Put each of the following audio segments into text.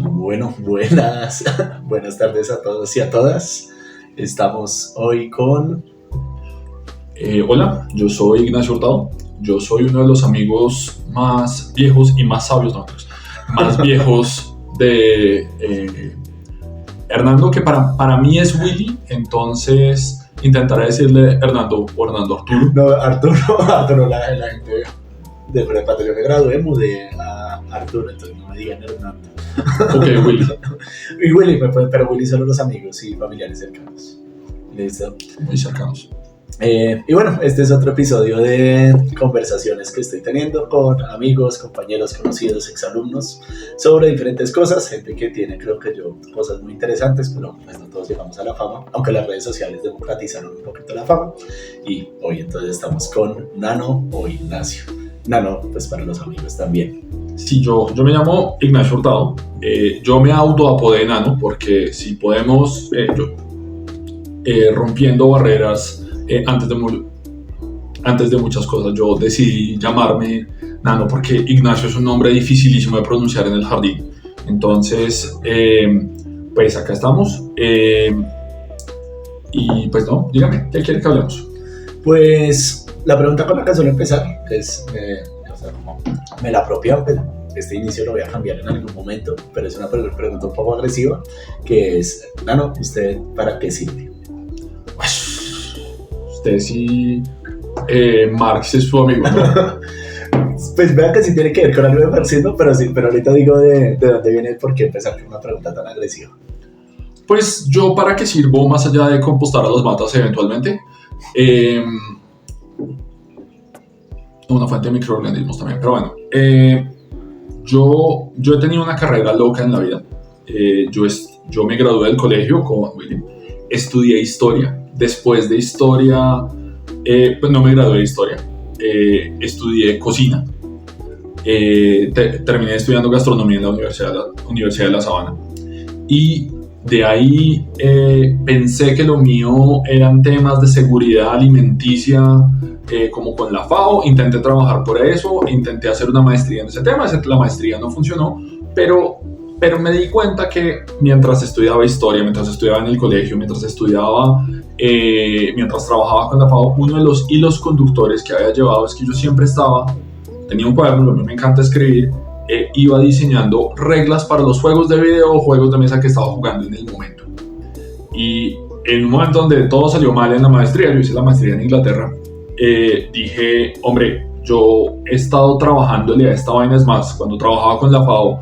Bueno, buenas tardes a todos y a todas. Estamos hoy con... Hola, yo soy Ignacio Hurtado. Yo soy uno de los amigos más viejos y más sabios, más viejos de Hernando, que para mí es Willy, entonces intentaré decirle Hernando o Hernando Arturo. No, Arturo, la gente de prepa, yo me gradué, mudé a Arturo, entonces no me digan Hernando. Ok, Willy. Y Willy, pero Willy solo los amigos y familiares cercanos. Listo. Muy cercanos. Y bueno, este es otro episodio de conversaciones que estoy teniendo con amigos, compañeros, conocidos, exalumnos sobre diferentes cosas, gente que tiene, creo que yo, cosas muy interesantes, pero pues no todos llegamos a la fama, aunque las redes sociales democratizaron un poquito la fama. Y hoy entonces estamos con Nano o Ignacio. Nano, pues para los amigos también. Sí, yo me llamo Ignacio Hurtado. Yo me autoapodé Nano porque si podemos, rompiendo barreras. Antes de muchas cosas, yo decidí llamarme Nano porque Ignacio es un nombre dificilísimo de pronunciar en el jardín. Entonces, pues acá estamos. Y pues no, dígame, ¿qué quiere que hablemos? Pues la pregunta con la que suelo empezar es, me la apropio, pero este inicio lo voy a cambiar en algún momento, pero es una pregunta un poco agresiva, que es, Nano, ¿usted para qué sirve? Usted sí, Marx es su amigo, ¿no? Pues vea que sí tiene que ver con algo de marxismo, pero sí, pero ahorita digo de dónde viene el por qué empezar con una pregunta tan agresiva. Pues yo para qué sirvo más allá de compostar a las matas eventualmente. Una fuente de microorganismos también, pero bueno. Yo he tenido una carrera loca en la vida. Yo me gradué del colegio con William. Estudié historia. Después de historia, pues no me gradué de historia. Estudié cocina. Terminé estudiando gastronomía en la Universidad de La Sabana. Y de ahí pensé que lo mío eran temas de seguridad alimenticia, como con la FAO. Intenté trabajar por eso, intenté hacer una maestría en ese tema. La maestría no funcionó, pero me di cuenta que mientras estudiaba historia, mientras estudiaba en el colegio, mientras trabajaba con la FAO, uno de los hilos conductores que había llevado es que yo siempre tenía un cuaderno, a mí me encanta escribir, iba diseñando reglas para los juegos de video o juegos de mesa que estaba jugando en el momento. Y en un momento donde todo salió mal en la maestría, yo hice la maestría en Inglaterra, dije, hombre, yo he estado trabajándole a esta vaina. Es más, cuando trabajaba con la FAO,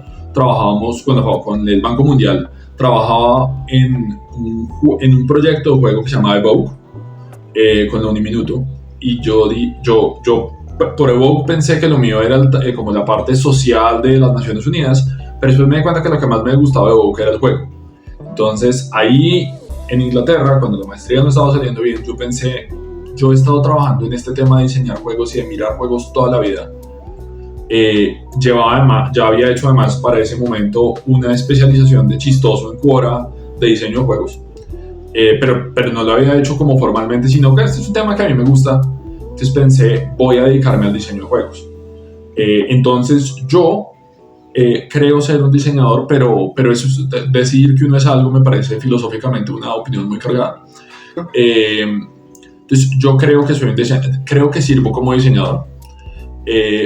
con el Banco Mundial, trabajaba en un proyecto de juego que se llamaba Evoke, con la Uniminuto, y yo por Evoke pensé que lo mío era como la parte social de las Naciones Unidas, pero después me di cuenta que lo que más me gustaba de Evoke era el juego. Entonces ahí en Inglaterra, cuando la maestría no estaba saliendo bien, yo pensé, yo he estado trabajando en este tema de diseñar juegos y de mirar juegos toda la vida. Ya había hecho además para ese momento una especialización de chistoso en Quora de diseño de juegos, pero no lo había hecho como formalmente, sino que este es un tema que a mí me gusta. Entonces pensé, voy a dedicarme al diseño de juegos. Entonces yo creo ser un diseñador, pero eso, decir que uno es algo, me parece filosóficamente una opinión muy cargada. Entonces yo creo que soy un diseñador, creo que sirvo como diseñador.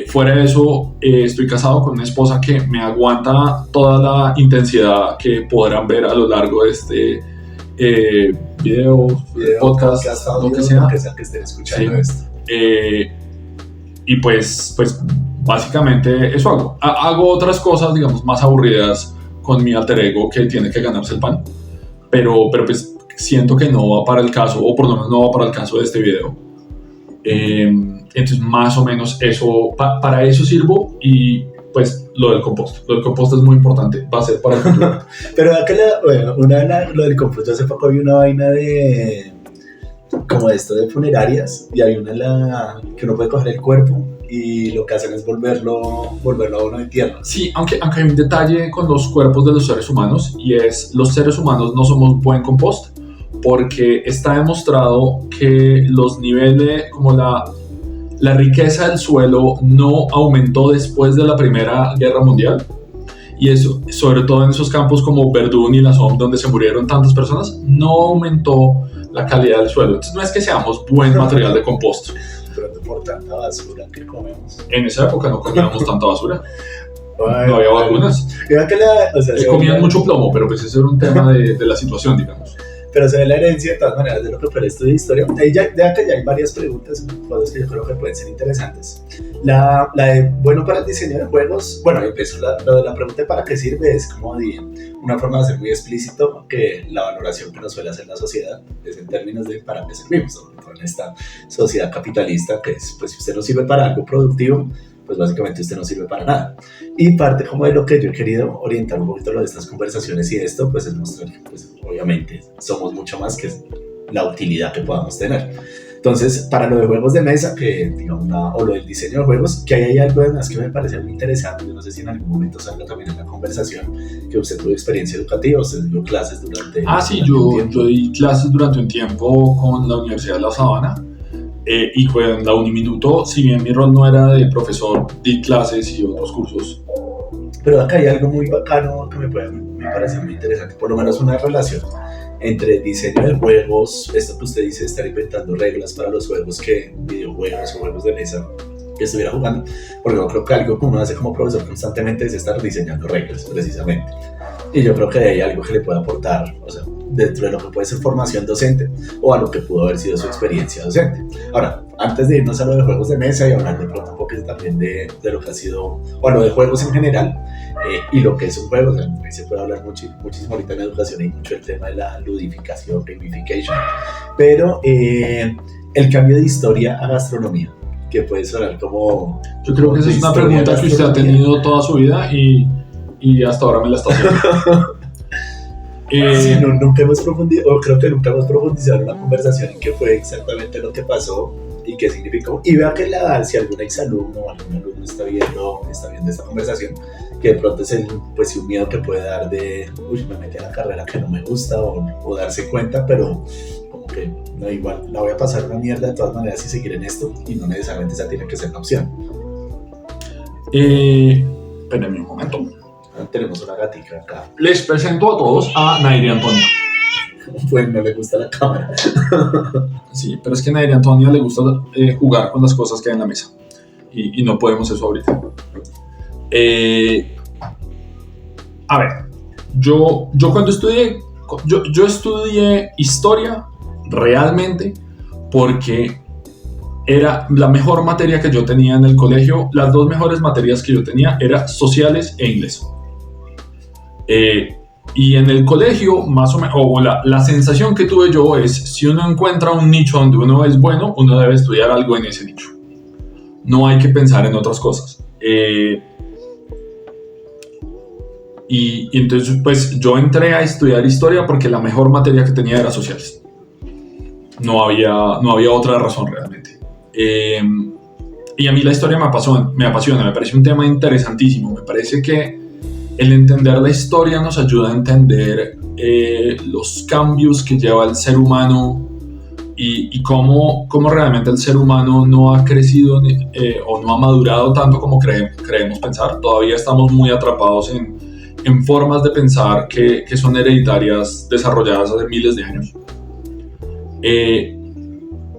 Fuera de eso, estoy casado con una esposa que me aguanta toda la intensidad que podrán ver a lo largo de este video, podcast, lo que sea que estén escuchando, sí. Esto. Y pues básicamente eso hago. Hago otras cosas, digamos, más aburridas con mi alter ego que tiene que ganarse el pan, pero pues siento que no va para el caso, o por lo menos no va para el caso de este video. Entonces más o menos eso, para eso sirvo. Y pues lo del compost es muy importante, va a ser para el futuro. Pero lo del compost, hace poco vi una vaina de como esto de funerarias, y hay una que uno puede coger el cuerpo y lo que hacen es volverlo a uno de tierra. Sí, aunque hay un detalle con los cuerpos de los seres humanos, y es, los seres humanos no somos buen compost, porque está demostrado que los niveles, como la riqueza del suelo no aumentó después de la Primera Guerra Mundial, y eso, sobre todo en esos campos como Verdún y la Somme, donde se murieron tantas personas, no aumentó la calidad del suelo. Entonces no es que seamos buen material de compost. Pero por tanta basura que comemos. En esa época no comíamos tanta basura. Ay, No había vacunas. Comían mucho plomo, pero pues ese era un tema de la situación, digamos. Pero se ve la herencia de todas maneras de lo que fue el estudio de historia. Ahí ya hay varias preguntas, cosas que yo creo que pueden ser interesantes. La de, bueno, para el diseño de juegos, bueno, empezó lo de la pregunta de para qué sirve, es como una forma de hacer muy explícito que la valoración que nos suele hacer la sociedad es en términos de para qué servimos, sobre todo en esta sociedad capitalista, que es, pues si usted no sirve para algo productivo, pues básicamente usted no sirve para nada. Y parte como de lo que yo he querido orientar un poquito lo de estas conversaciones y esto, pues es mostrar que pues, obviamente somos mucho más que la utilidad que podamos tener. Entonces, para lo de juegos de mesa, que digamos, o lo del diseño de juegos, que hay algo además que me parece muy interesante, yo no sé si en algún momento salga también en la conversación, que usted tuvo experiencia educativa, usted dio clases durante... Sí, yo di clases durante un tiempo con la Universidad de La Sabana. Y con la Uniminuto, si bien mi rol no era de profesor, di clases y otros cursos. Pero acá hay algo muy bacano que me parece muy interesante, por lo menos una relación entre diseño de juegos, esto que usted dice, estar inventando reglas para los juegos que videojuegos o juegos de mesa que estuviera jugando, porque yo creo que algo que uno hace como profesor constantemente es estar diseñando reglas, precisamente. Y yo creo que hay algo que le puede aportar, o sea, dentro de lo que puede ser formación docente o a lo que pudo haber sido su experiencia docente. Ahora, antes de irnos a lo de juegos de mesa y hablar de pronto un poco también de lo que ha sido, o a lo de juegos en general, y lo que es un juego, o sea, ahí se puede hablar muchísimo ahorita en educación y mucho el tema de la ludificación, gamification, pero el cambio de historia a gastronomía, que puede sonar como... Yo creo que esa es una pregunta que usted ha tenido toda su vida y hasta ahora me la está haciendo. Sí, nunca hemos profundizado, o creo que nunca hemos profundizado en una conversación en qué fue exactamente lo que pasó y qué significó. Y vea que si algún exalumno o algún alumno está viendo esta conversación, que de pronto es pues, un miedo que puede dar de, me metí a la carrera que no me gusta o darse cuenta, pero como que no, igual la voy a pasar una mierda de todas maneras y seguir en esto y no necesariamente esa tiene que ser la opción. Espérenme un momento. Tenemos una gatica acá. Les presento a todos a Nairi Antonia. Pues no le gusta la cámara. Sí, pero es que a Nairi Antonia le gusta jugar con las cosas que hay en la mesa. Y no podemos eso ahorita. A ver, yo cuando estudié, yo estudié historia realmente porque era la mejor materia que yo tenía en el colegio. Las dos mejores materias que yo tenía eran sociales e inglés. Y en el colegio, más o menos, o la sensación que tuve yo es, si uno encuentra un nicho donde uno es bueno, uno debe estudiar algo en ese nicho. No hay que pensar en otras cosas. Y entonces, pues, yo entré a estudiar historia porque la mejor materia que tenía era sociales. No había otra razón realmente. Y a mí la historia me apasiona, me parece un tema interesantísimo. Me parece que el entender la historia nos ayuda a entender los cambios que lleva el ser humano y cómo realmente el ser humano no ha crecido o no ha madurado tanto como creemos pensar. Todavía estamos muy atrapados en formas de pensar que son hereditarias, desarrolladas hace miles de años.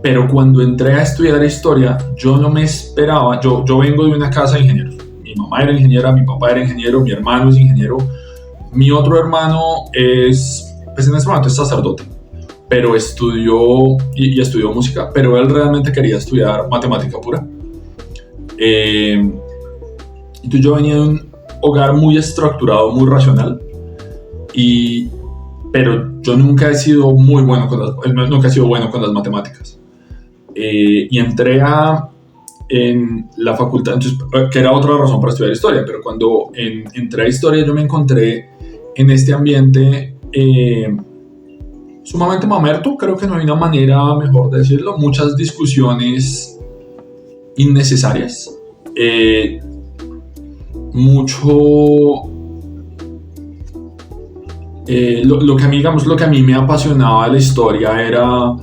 Pero cuando entré a estudiar historia, yo no me esperaba, yo vengo de una casa de ingenieros. Mi mamá era ingeniera, mi papá era ingeniero, mi hermano es ingeniero, mi otro hermano pues en ese momento es sacerdote, pero estudió música, pero él realmente quería estudiar matemática pura. Entonces yo venía de un hogar muy estructurado, muy racional, pero yo nunca he sido bueno con las matemáticas. Y entré en la facultad, entonces, que era otra razón para estudiar historia, pero cuando entré a historia yo me encontré en este ambiente sumamente mamerto, creo que no hay una manera mejor de decirlo, muchas discusiones innecesarias, lo que a mí me apasionaba de la historia era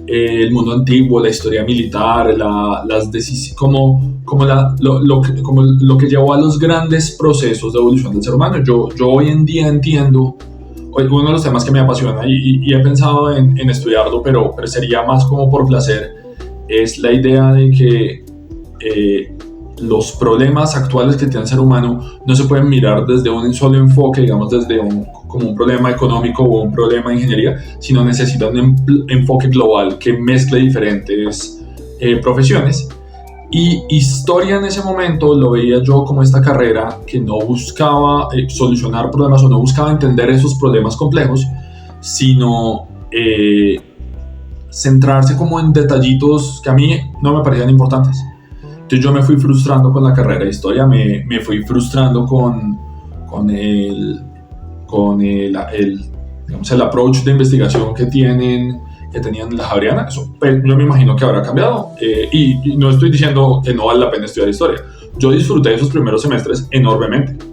el mundo antiguo, la historia militar, las decisiones, como lo que llevó a los grandes procesos de evolución del ser humano. Yo hoy en día entiendo, uno de los temas que me apasiona y he pensado en estudiarlo, pero sería más como por placer, es la idea de que los problemas actuales que tiene el ser humano no se pueden mirar desde un solo enfoque, digamos desde como un problema económico o un problema de ingeniería, sino necesita un enfoque global que mezcle diferentes profesiones. Y historia en ese momento lo veía yo como esta carrera que no buscaba solucionar problemas o no buscaba entender esos problemas complejos, sino centrarse como en detallitos que a mí no me parecían importantes. Entonces yo me fui frustrando con la carrera de historia, me fui frustrando con el approach de investigación que tenían en la Javeriana. Eso, yo me imagino que habrá cambiado, y no estoy diciendo que no vale la pena estudiar historia. Yo disfruté esos primeros semestres enormemente,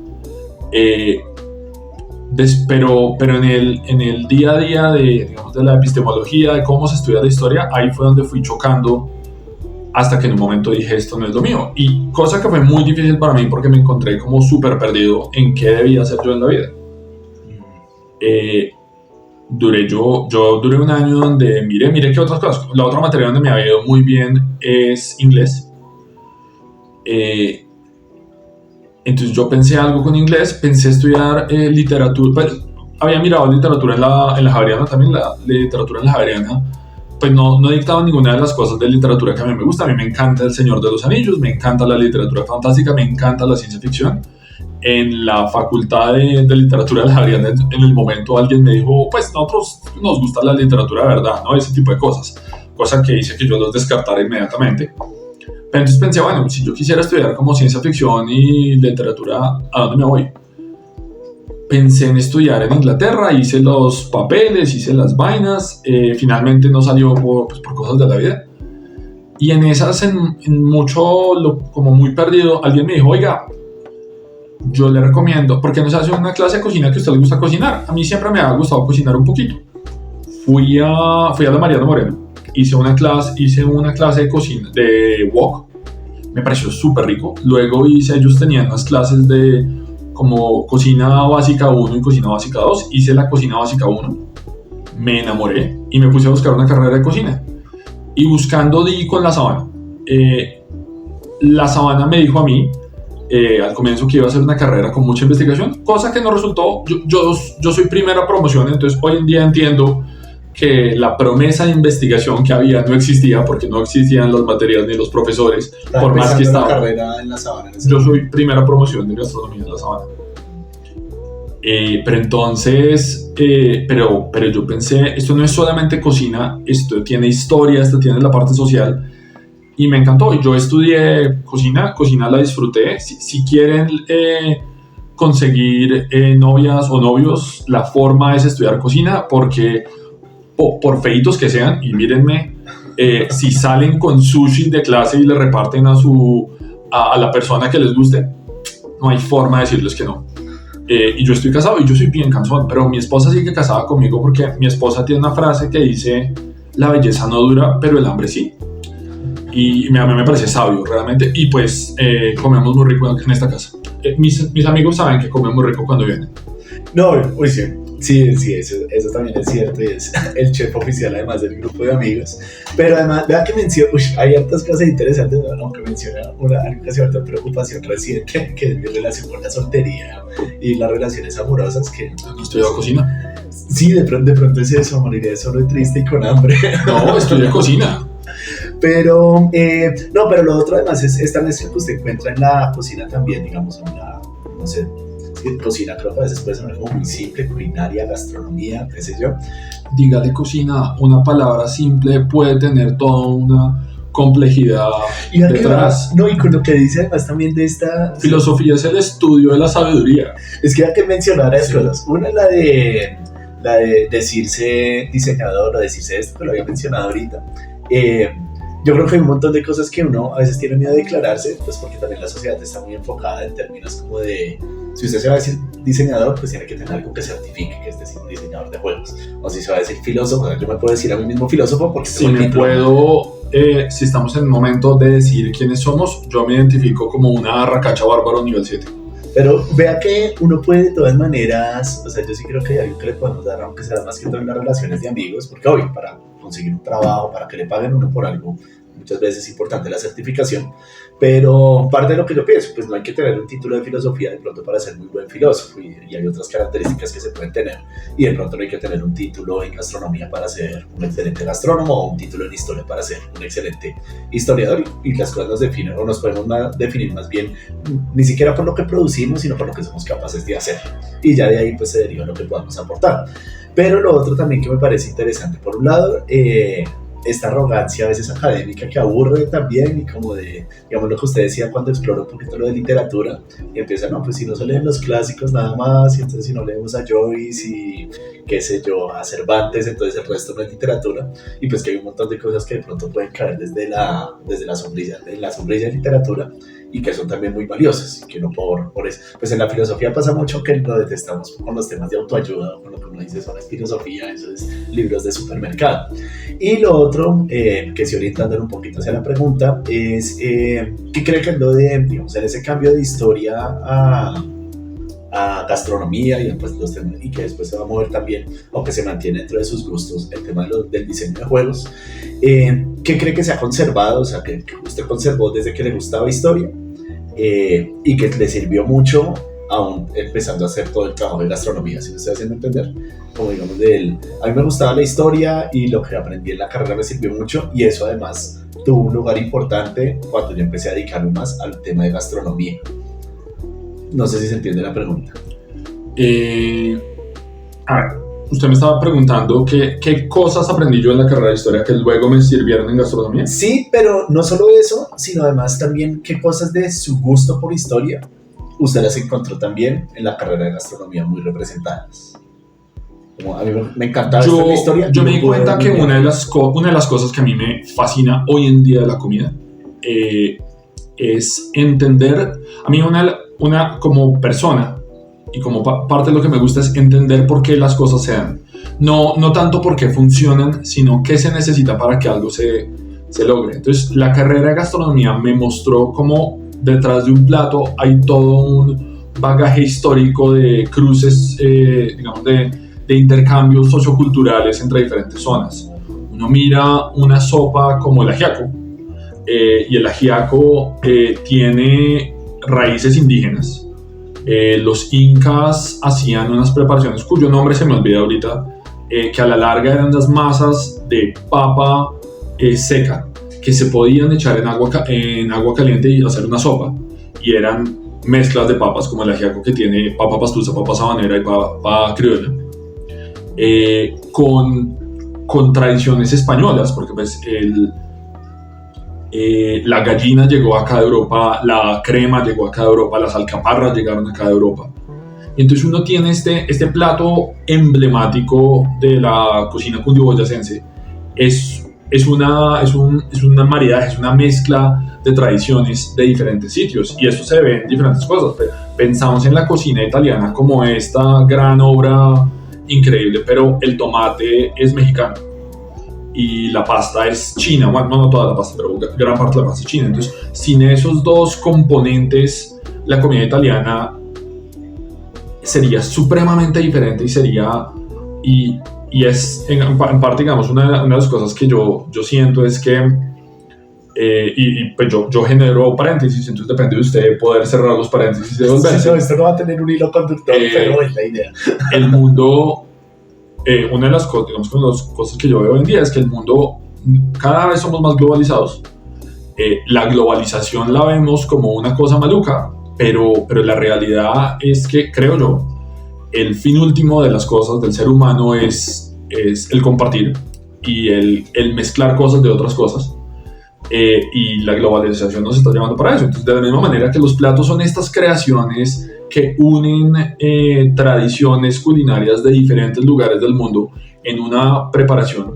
pero en el día a día de la epistemología, de cómo se estudia la historia, ahí fue donde fui chocando hasta que en un momento dije, esto no es lo mío. Y cosa que fue muy difícil para mí porque me encontré como súper perdido en qué debía hacer yo en la vida. Yo duré un año donde miré qué otras cosas. La otra materia donde me había ido muy bien es inglés. Entonces yo pensé algo con inglés, pensé estudiar literatura. Pues, había mirado literatura en la Javeriana también, la literatura en la Javeriana. Pues no dictaba ninguna de las cosas de literatura que a mí me gusta. A mí me encanta El Señor de los Anillos, me encanta la literatura fantástica, me encanta la ciencia ficción. En la facultad de literatura de la Javeriana, en el momento alguien me dijo, pues nosotros nos gusta la literatura de verdad, ¿no? Ese tipo de cosas. Cosa que hice que yo los descartara inmediatamente. Pero entonces pensé, bueno, si yo quisiera estudiar como ciencia ficción y literatura, ¿a dónde me voy? Pensé en estudiar en Inglaterra, hice los papeles, hice las vainas, finalmente no salió por cosas de la vida. Y en esas, en mucho, como muy perdido, alguien me dijo, oiga, yo le recomiendo, ¿por qué no se hace una clase de cocina que a usted le gusta cocinar? A mí siempre me ha gustado cocinar un poquito. Fui a la Mariano Moreno, hice una clase de cocina, de wok, me pareció súper rico. Luego ellos tenían unas clases de como cocina básica 1 y cocina básica 2, hice la cocina básica 1, me enamoré y me puse a buscar una carrera de cocina. Y buscando di con La Sabana. La Sabana me dijo a mí, al comienzo, que iba a hacer una carrera con mucha investigación, cosa que no resultó. Yo soy primera promoción, entonces hoy en día entiendo que la promesa de investigación que había no existía, porque no existían las materias ni los profesores, por más que estaba. Carrera en La Sabana. Yo soy primera promoción de gastronomía en La Sabana. Pero entonces, pero yo pensé, esto no es solamente cocina, esto tiene historia, esto tiene la parte social, y me encantó. Yo estudié cocina la disfruté. Si quieren conseguir novias o novios, la forma es estudiar cocina, porque por feitos que sean, y mírenme, si salen con sushi de clase y le reparten a la persona que les guste, no hay forma de decirles que no. Y yo estoy casado y yo soy bien cansón, pero mi esposa sigue casada conmigo porque mi esposa tiene una frase que dice, la belleza no dura, pero el hambre sí. Y a mí me parece sabio realmente. Y pues comemos muy rico en esta casa. Mis amigos saben que comemos muy rico cuando vienen. No, uy, sí, eso también es cierto, y es el chef oficial además del grupo de amigos. Pero además, vea que menciona, hay hartas cosas interesantes, aunque menciona algo que se llama preocupación reciente, que es mi relación con la soltería y las relaciones amorosas. Que ¿No estudiado cocina? Sí, de pronto es eso, moriría solo triste y con hambre. No, estudié cocina. Pero, no, pero lo otro además es esta mezcla que usted encuentra en la cocina también, digamos, en la, no sé, cocina creo que a veces puede sonar como muy simple, culinaria, gastronomía, qué sé yo. Dígale cocina, una palabra simple puede tener toda una complejidad detrás. No, y con lo que dice además también de esta... Filosofía es el estudio de la sabiduría. Es que hay que mencionar varias cosas. Una es la de decirse diseñador o decirse esto, que lo había mencionado ahorita. Yo creo que hay un montón de cosas que uno a veces tiene miedo de declararse, pues porque también la sociedad está muy enfocada en términos como de Si usted se va a decir diseñador, pues tiene que tener algo que certifique que es diseñador de juegos. O si se va a decir filósofo, yo me puedo decir a mí mismo filósofo porque si me puedo, si estamos en el momento de decir quiénes somos, yo me identifico como una racacha bárbaro nivel 7. Pero vea que uno puede de todas maneras, o sea, yo sí creo que hay algo que le podemos dar, aunque sea más que todo en las relaciones de amigos, porque obvio, para conseguir un trabajo, para que le paguen uno por algo, muchas veces es importante la certificación, pero parte de lo que yo pienso, pues no hay que tener un título de filosofía de pronto para ser muy buen filósofo, y hay otras características que se pueden tener, y de pronto no hay que tener un título en gastronomía para ser un excelente gastrónomo, o un título en historia para ser un excelente historiador, y las cosas nos definen, o nos podemos definir más bien, ni siquiera por lo que producimos, sino por lo que somos capaces de hacer, y ya de ahí pues se deriva lo que podamos aportar. Pero lo otro también que me parece interesante, por un lado, esta arrogancia a veces académica que aburre también, y como de, digamos lo que usted decía cuando explora un poquito lo de literatura y empieza, no, pues si no se leen los clásicos nada más, y entonces si no leemos a Joyce y qué sé yo, a Cervantes, entonces el resto no es literatura, y pues que hay un montón de cosas que de pronto pueden caer desde la sombrilla de literatura y que son también muy valiosas, que no por eso, pues en la filosofía pasa mucho que lo detestamos con los temas de autoayuda, con lo que uno dice, eso no es filosofía, eso es libros de supermercado. Y lo otro, que se orientando un poquito hacia la pregunta, es ¿qué cree que es lo de, digamos, en ese cambio de historia a gastronomía y, pues, y que después se va a mover también, o que se mantiene dentro de sus gustos, el tema del diseño de juegos? ¿Qué cree que se ha conservado, o sea, que usted conservó desde que le gustaba historia y que le sirvió mucho aún empezando a hacer todo el trabajo de gastronomía? Si me estoy haciendo entender, como digamos a mí me gustaba la historia y lo que aprendí en la carrera me sirvió mucho, y eso además tuvo un lugar importante cuando yo empecé a dedicarme más al tema de gastronomía. No sé si se entiende la pregunta. A ver, usted me estaba preguntando qué cosas aprendí yo en la carrera de historia que luego me sirvieron en gastronomía. Sí, pero no solo eso, sino además también qué cosas de su gusto por historia usted las encontró también en la carrera de gastronomía muy representadas. Como a mí me encantaba esto en la historia. Yo me di cuenta que una de las cosas que a mí me fascina hoy en día de la comida es entender, a mí una como persona y como parte de lo que me gusta es entender por qué las cosas se dan. No tanto por qué funcionan, sino qué se necesita para que algo se logre. Entonces, la carrera de gastronomía me mostró cómo detrás de un plato hay todo un bagaje histórico de cruces, digamos, de intercambios socioculturales entre diferentes zonas. Uno mira una sopa como el ajiaco, y el ajiaco tiene raíces indígenas. Los incas hacían unas preparaciones cuyo nombre se me olvida ahorita, que a la larga eran las masas de papa seca, que se podían echar en agua caliente y hacer una sopa, y eran mezclas de papas como el ajiaco, que tiene papa pastusa, papa sabanera y papa criolla, con tradiciones españolas, porque pues la gallina llegó acá de Europa, la crema llegó acá de Europa, las alcaparras llegaron acá de Europa. Entonces uno tiene este plato emblemático de la cocina cundiboyacense. Es una maridaje, es una mezcla de tradiciones de diferentes sitios, y eso se ve en diferentes cosas. Pensamos en la cocina italiana como esta gran obra increíble, pero el tomate es mexicano y la pasta es china. Bueno, no toda la pasta, pero gran parte de la pasta es china. Entonces, sin esos dos componentes, la comida italiana sería supremamente diferente, y es en parte, digamos, una de las cosas que yo siento es que, pues yo genero paréntesis, entonces depende de usted poder cerrar los paréntesis y devolverse. Sí, esto no va a tener un hilo conductor, pero es la idea. El mundo, una de las cosas que yo veo hoy en día es que el mundo, cada vez somos más globalizados. La globalización la vemos como una cosa maluca, pero la realidad es que, creo yo, el fin último de las cosas del ser humano es el compartir y el mezclar cosas de otras cosas, y la globalización nos está llevando para eso. Entonces, de la misma manera que los platos son estas creaciones que unen tradiciones culinarias de diferentes lugares del mundo en una preparación,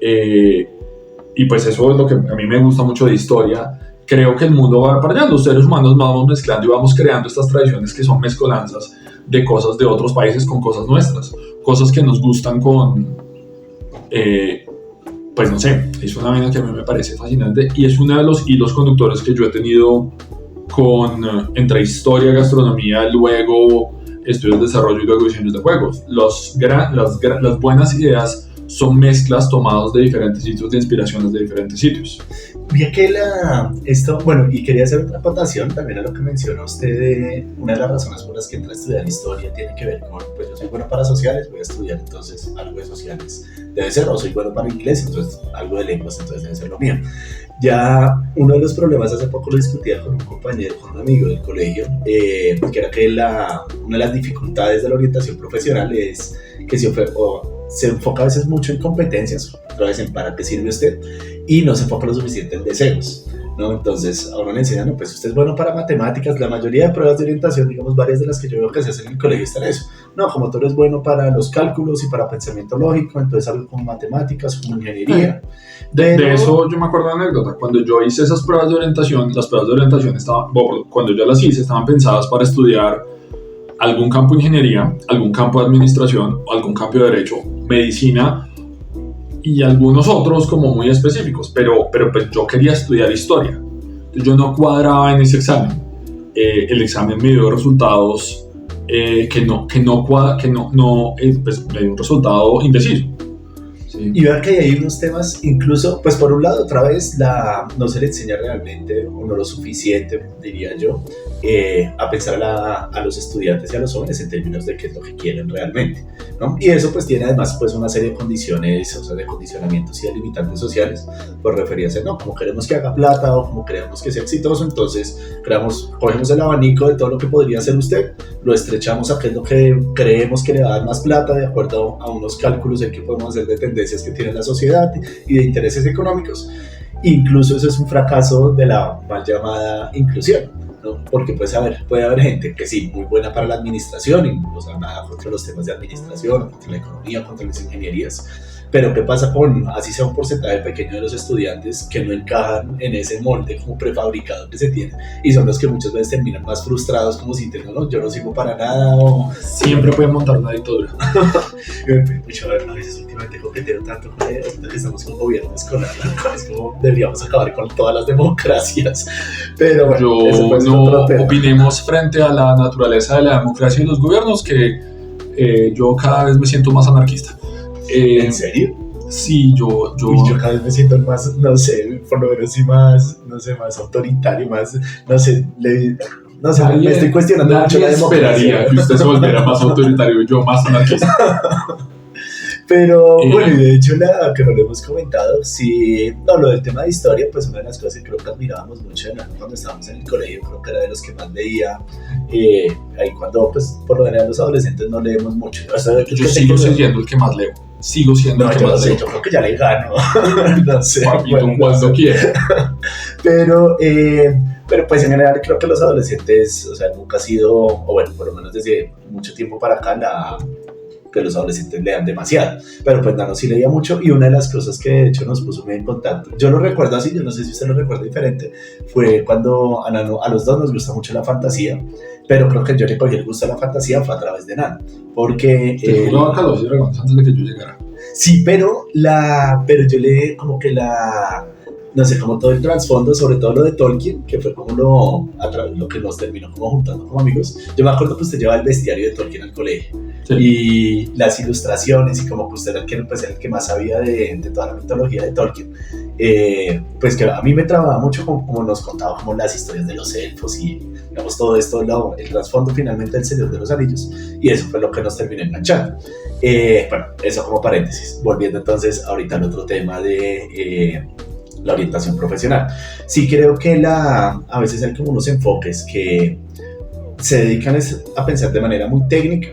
y pues eso es lo que a mí me gusta mucho de historia, creo que el mundo va para allá. Los seres humanos vamos mezclando y vamos creando estas tradiciones que son mezcolanzas de cosas de otros países con cosas nuestras, cosas que nos gustan pues no sé, es una vaina que a mí me parece fascinante y es uno de los hilos conductores que yo he tenido entre historia, gastronomía, luego estudios de desarrollo y luego diseños de juegos. Las buenas ideas son mezclas tomadas de diferentes sitios, de inspiraciones de diferentes sitios. Vi que bueno, y quería hacer otra acotación también a lo que mencionó usted de una de las razones por las que entré a estudiar historia tiene que ver con, pues yo soy bueno para sociales, voy a estudiar entonces algo de sociales, debe ser, o soy bueno para inglés, entonces algo de lenguas, entonces debe ser lo mío. Ya uno de los problemas, hace poco lo discutía con un compañero, con un amigo del colegio, que era que una de las dificultades de la orientación profesional es que se enfoca a veces mucho en competencias, otra vez en para qué sirve usted, y no se enfoca lo suficiente en deseos, ¿no? Entonces a uno le enseñan, no, pues usted es bueno para matemáticas, la mayoría de pruebas de orientación, digamos varias de las que yo veo que se hacen en el colegio están eso, no, como tú eres bueno para los cálculos y para pensamiento lógico, entonces algo como matemáticas, como ingeniería. De eso yo me acuerdo de una anécdota, cuando yo hice esas pruebas de orientación, las pruebas de orientación cuando yo las hice estaban pensadas para estudiar algún campo de ingeniería, algún campo de administración, algún campo de derecho, medicina y algunos otros como muy específicos, pero pues yo quería estudiar historia. Entonces yo no cuadraba en ese examen. El examen me dio resultados pues me dio un resultado indeciso. Sí. Y ver que hay unos temas, incluso, pues por un lado, otra vez, no se le enseña realmente, o no lo suficiente, diría yo, a pensar a los estudiantes y a los jóvenes en términos de qué es lo que quieren realmente, ¿no? Y eso pues tiene además pues una serie de condiciones, o sea, de condicionamientos y de limitantes sociales, por referirse, ¿no? Como queremos que haga plata o como queremos que sea exitoso, entonces cogemos el abanico de todo lo que podría hacer usted, lo estrechamos a qué es lo que creemos que le va a dar más plata de acuerdo a unos cálculos en que podemos hacer de tendencias que tiene la sociedad y de intereses económicos. Incluso eso es un fracaso de la mal llamada inclusión, ¿no? Porque puede haber gente que sí, muy buena para la administración, y no usa nada contra los temas de administración, contra la economía, contra las ingenierías, pero ¿qué pasa con, así sea un porcentaje pequeño de los estudiantes que no encajan en ese molde como prefabricado que se tiene, y son los que muchas veces terminan más frustrados, como si no, yo no sirvo para nada, o siempre pueden montar una dictadura. A veces últimamente coqueteo tanto con que estamos con gobierno escolar, es como deberíamos acabar con todas las democracias, pero bueno, yo no opinemos frente a la naturaleza de la democracia y los gobiernos, que yo cada vez me siento más anarquista. ¿En serio? Sí, yo cada vez me siento más, no sé, por lo menos sí más, no sé, más autoritario, más, no sé, me estoy cuestionando mucho la democracia. Esperaría que usted se volviera más autoritario y yo más anarquista. Pero bueno, y de hecho que no lo hemos comentado, sí, no, lo del tema de historia, pues una de las cosas que creo que admirábamos mucho cuando estábamos en el colegio, creo que era de los que más leía, ahí cuando pues por lo general los adolescentes no leemos mucho. O sea, yo sigo siendo el que más leo. Sigo siendo el que más leo. Yo creo que ya le gano. No sé. Cuando quiera. Pero pues en general creo que los adolescentes, o sea, nunca ha sido, o bueno, por lo menos desde mucho tiempo para acá, que los adolescentes lean demasiado, pero pues Nano sí leía mucho, y una de las cosas que de hecho nos puso muy en contacto, yo lo recuerdo así, yo no sé si usted lo recuerda diferente, fue cuando a Nano, a los dos nos gusta mucho la fantasía, pero creo que yo le cogí el gusto a la fantasía fue a través de Nano, porque jugaba Calabozos y Dragones antes de que yo llegara. Sí, pero yo le como que no sé, como todo el trasfondo, sobre todo lo de Tolkien, que fue como lo que nos terminó como juntando como amigos. Yo me acuerdo que usted llevaba el bestiario de Tolkien al colegio, sí, y las ilustraciones, y como que usted era el que más sabía de toda la mitología de Tolkien. Pues que a mí me trababa mucho como nos contaba como las historias de los elfos y digamos todo esto, el trasfondo finalmente del Señor de los Anillos, y eso fue lo que nos terminó enganchando. Bueno, eso como paréntesis, volviendo entonces ahorita al otro tema de la orientación profesional. Sí creo que a veces hay como unos enfoques que se dedican a pensar de manera muy técnica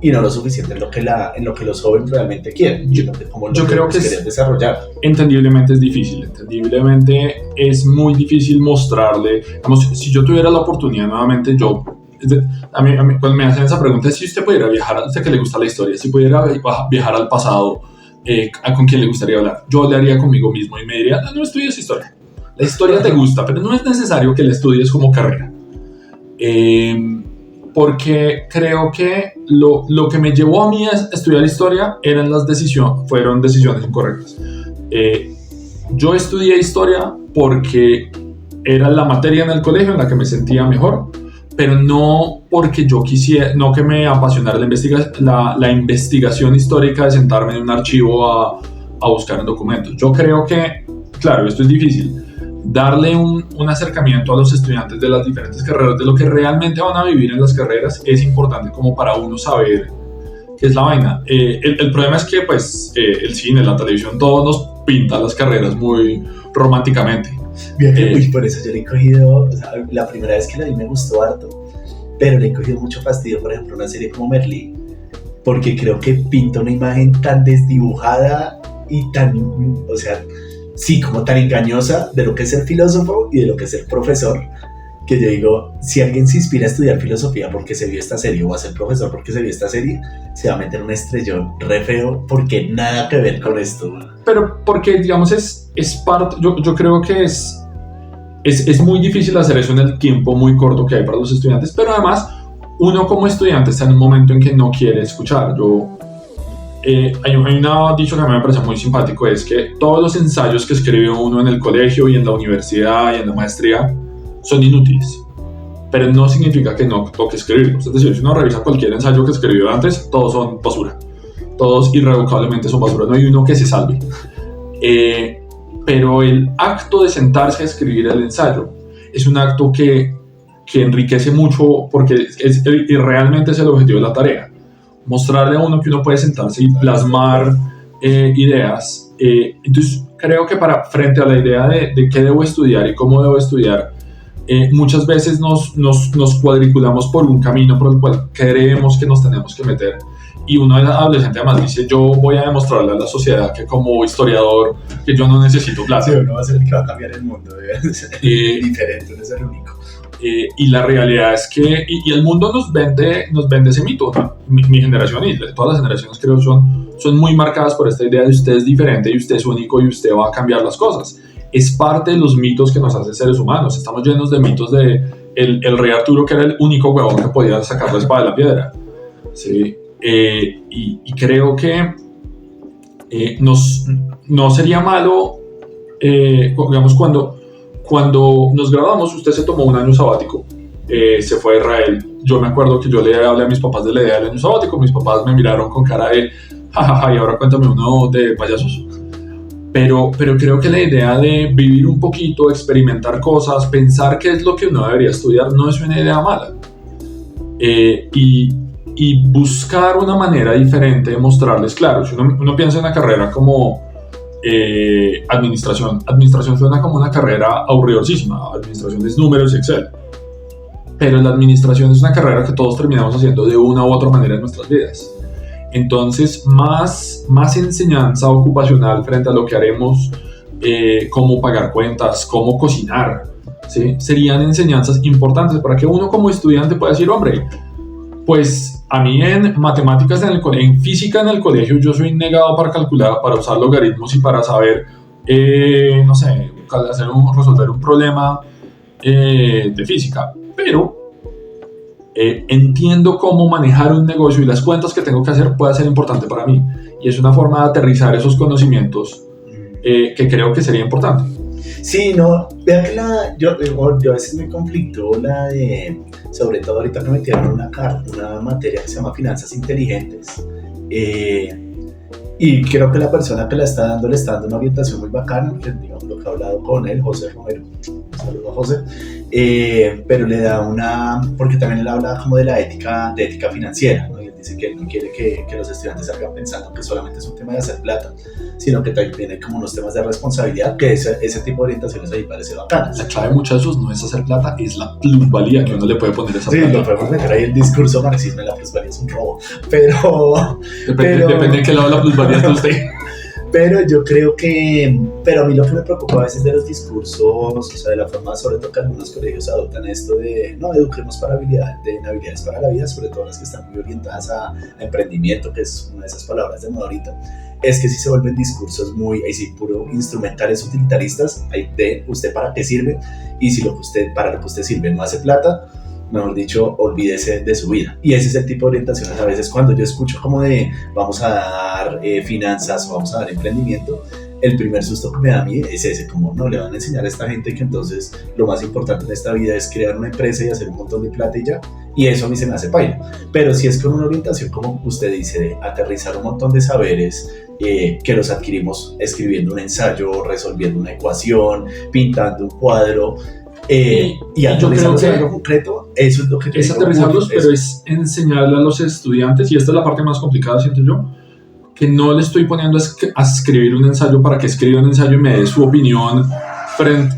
y no lo suficiente en lo que los jóvenes realmente quieren. Yo creo que es desarrollar. Entendiblemente es difícil, entendiblemente es muy difícil mostrarle, digamos, si yo tuviera la oportunidad nuevamente, a mí cuando me hacen esa pregunta, si usted pudiera viajar, a usted que le gusta la historia, si pudiera viajar al pasado, ¿con quién le gustaría hablar? Yo hablaría conmigo mismo y me diría, no estudies historia. La historia te gusta, pero no es necesario que la estudies como carrera. Porque creo que lo que me llevó a mí a estudiar historia fueron decisiones incorrectas. Yo estudié historia porque era la materia en el colegio en la que me sentía mejor, pero no porque yo quisiera, no que me apasionara la investigación histórica de sentarme en un archivo a buscar documentos. Yo creo que, claro, esto es difícil, darle un acercamiento a los estudiantes de las diferentes carreras, de lo que realmente van a vivir en las carreras, es importante como para uno saber qué es la vaina. El problema es que pues el cine, la televisión, todo nos pinta las carreras muy románticamente. Por eso yo le he cogido, o sea, la primera vez que la vi me gustó harto, pero le he cogido mucho fastidio, por ejemplo, una serie como Merlí, porque creo que pinta una imagen tan desdibujada y tan, o sea, sí, como tan engañosa de lo que es ser filósofo y de lo que es ser profesor, que yo digo, si alguien se inspira a estudiar filosofía porque se vio esta serie, o a ser profesor porque se vio esta serie, se va a meter un estrellón re feo porque nada que ver con esto. Pero porque, digamos, es parte, yo creo que es muy difícil hacer eso en el tiempo muy corto que hay para los estudiantes, pero además uno como estudiante está en un momento en que no quiere escuchar. Hay un dicho que a mí me parece muy simpático, es que todos los ensayos que escribe uno en el colegio y en la universidad y en la maestría son inútiles, pero no significa que no toque escribirlos. Es decir, si uno revisa cualquier ensayo que escribió antes, todos son basura, todos irrevocablemente son basura, no hay uno que se salve. Pero el acto de sentarse a escribir el ensayo es un acto que enriquece mucho, porque y realmente es el objetivo de la tarea, mostrarle a uno que uno puede sentarse y plasmar ideas. Entonces creo que frente a la idea de qué debo estudiar y cómo debo estudiar, muchas veces nos cuadriculamos por un camino por el cual creemos que nos tenemos que meter, y uno adolescente además dice, yo voy a demostrarle a la sociedad que como historiador que yo no necesito plata. Sí, uno va a ser el que va a cambiar el mundo, diferente, no es el único. Y la realidad es que y el mundo nos vende ese mito, ¿no? Mi generación y todas las generaciones creo son muy marcadas por esta idea de usted es diferente y usted es único y usted va a cambiar las cosas. Es parte de los mitos que nos hacen seres humanos. Estamos llenos de mitos de el rey Arturo, que era el único huevón que podía sacar la espada de la piedra, ¿sí? Y creo que no sería malo, digamos, cuando nos graduamos, usted se tomó un año sabático, se fue a Israel. Yo me acuerdo que yo le hablé a mis papás de la idea del año sabático, mis papás me miraron con cara de jajaja, y ahora cuéntame uno de payasos. Pero creo que la idea de vivir un poquito, experimentar cosas, pensar qué es lo que uno debería estudiar, no es una idea mala. Y buscar una manera diferente de mostrarles, claro, si uno piensa en una carrera como administración suena como una carrera aburridosísima. Administración es números y Excel, pero la administración es una carrera que todos terminamos haciendo de una u otra manera en nuestras vidas. Entonces más enseñanza ocupacional frente a lo que haremos, cómo pagar cuentas, cómo cocinar, ¿sí? Serían enseñanzas importantes para que uno como estudiante pueda decir, hombre, pues a mí en matemáticas en física en el colegio yo soy negado para calcular, para usar logaritmos y para saber, no sé, resolver un problema de física, pero entiendo cómo manejar un negocio y las cuentas que tengo que hacer puede ser importante para mí, y es una forma de aterrizar esos conocimientos que creo que sería importante. Sí, no, vea que yo a veces me conflictó la de, sobre todo ahorita que metieron una materia que se llama finanzas inteligentes, y creo que la persona que la está dando le está dando una orientación muy bacana, que, digamos, lo que he hablado con él, José Romero, un saludo a José, pero le da porque también él habla como de la ética financiera, ¿no? Y él dice que él no quiere que los estudiantes salgan pensando que solamente es un tema de hacer plata, sino que también tiene como unos temas de responsabilidad, que ese tipo de orientaciones ahí parece bacana. La clave, muchachos, no es hacer plata, es la plusvalía que uno le puede poner a esa plata. Sí, lo podemos meter ahí el discurso marxismo, la plusvalía es un robo, pero depende de qué lado de la plusvalía está usted. Pero yo creo que, pero a mí lo que me preocupa a veces de los discursos, o sea, de la forma sobre todo que algunos colegios adoptan esto de, no, eduquemos para habilidades para la vida, sobre todo las que están muy orientadas a emprendimiento, que es una de esas palabras de moda ahorita, es que si se vuelven discursos muy, ahí sí, puro instrumentales utilitaristas, ahí de usted para qué sirve, y si para lo que usted sirve no hace plata, mejor dicho, olvídese de su vida. Y ese es el tipo de orientaciones a veces cuando yo escucho como de vamos a dar finanzas o vamos a dar emprendimiento, el primer susto que me da a mí es ese, como no le van a enseñar a esta gente que entonces lo más importante en esta vida es crear una empresa y hacer un montón de plata y ya, y eso a mí se me hace paila. Pero si es con una orientación como usted dice, de aterrizar un montón de saberes que los adquirimos escribiendo un ensayo, resolviendo una ecuación, pintando un cuadro, y aterrizarlos en algo concreto, eso es lo que es aterrizarlos, pero es enseñarle a los estudiantes, y esta es la parte más complicada, siento yo, que no le estoy poniendo a escribir un ensayo para que escriba un ensayo y me dé su opinión frente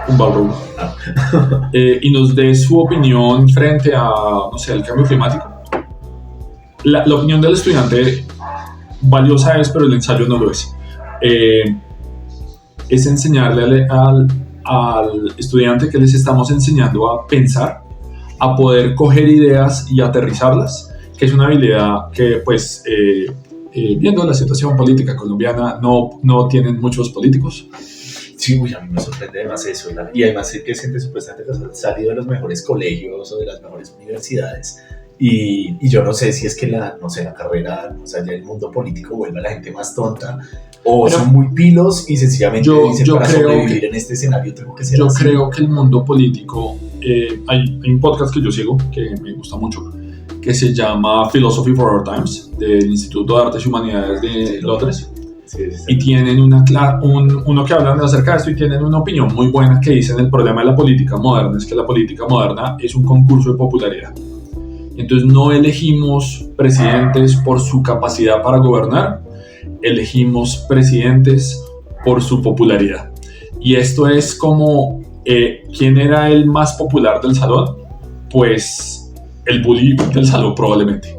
un balrog y nos dé su opinión frente a, no sé, el cambio climático. La opinión del estudiante valiosa es, pero el ensayo no lo es. Es enseñarle al estudiante que les estamos enseñando a pensar, a poder coger ideas y aterrizarlas, que es una habilidad que, pues, viendo la situación política colombiana, no tienen muchos políticos. Sí, uy, a mí me sorprende además eso, y además es que gente supuestamente que ha salido de los mejores colegios o de las mejores universidades, y yo no sé si es que la carrera, o sea, ya el mundo político vuelve a la gente más tonta, o pero son muy pilos y sencillamente dicen para sobrevivir en este escenario tengo que ser yo así. Creo que el mundo político, hay un podcast que yo sigo, que me gusta mucho, que se llama Philosophy for Our Times, del Instituto de Artes y Humanidades de Londres. Sí. Y tienen uno que hablan acerca de esto y tienen una opinión muy buena que dicen el problema de la política moderna es que la política moderna es un concurso de popularidad. Entonces no elegimos presidentes por su capacidad para gobernar, elegimos presidentes por su popularidad. Y esto es como, ¿quién era el más popular del salón? Pues el bully del salón probablemente.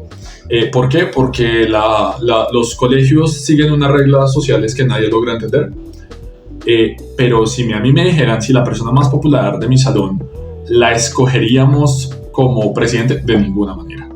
¿Por qué? Porque los colegios siguen unas reglas sociales que nadie logra entender. Pero si a mí me dijeran si la persona más popular de mi salón la escogeríamos como presidente, de ninguna manera.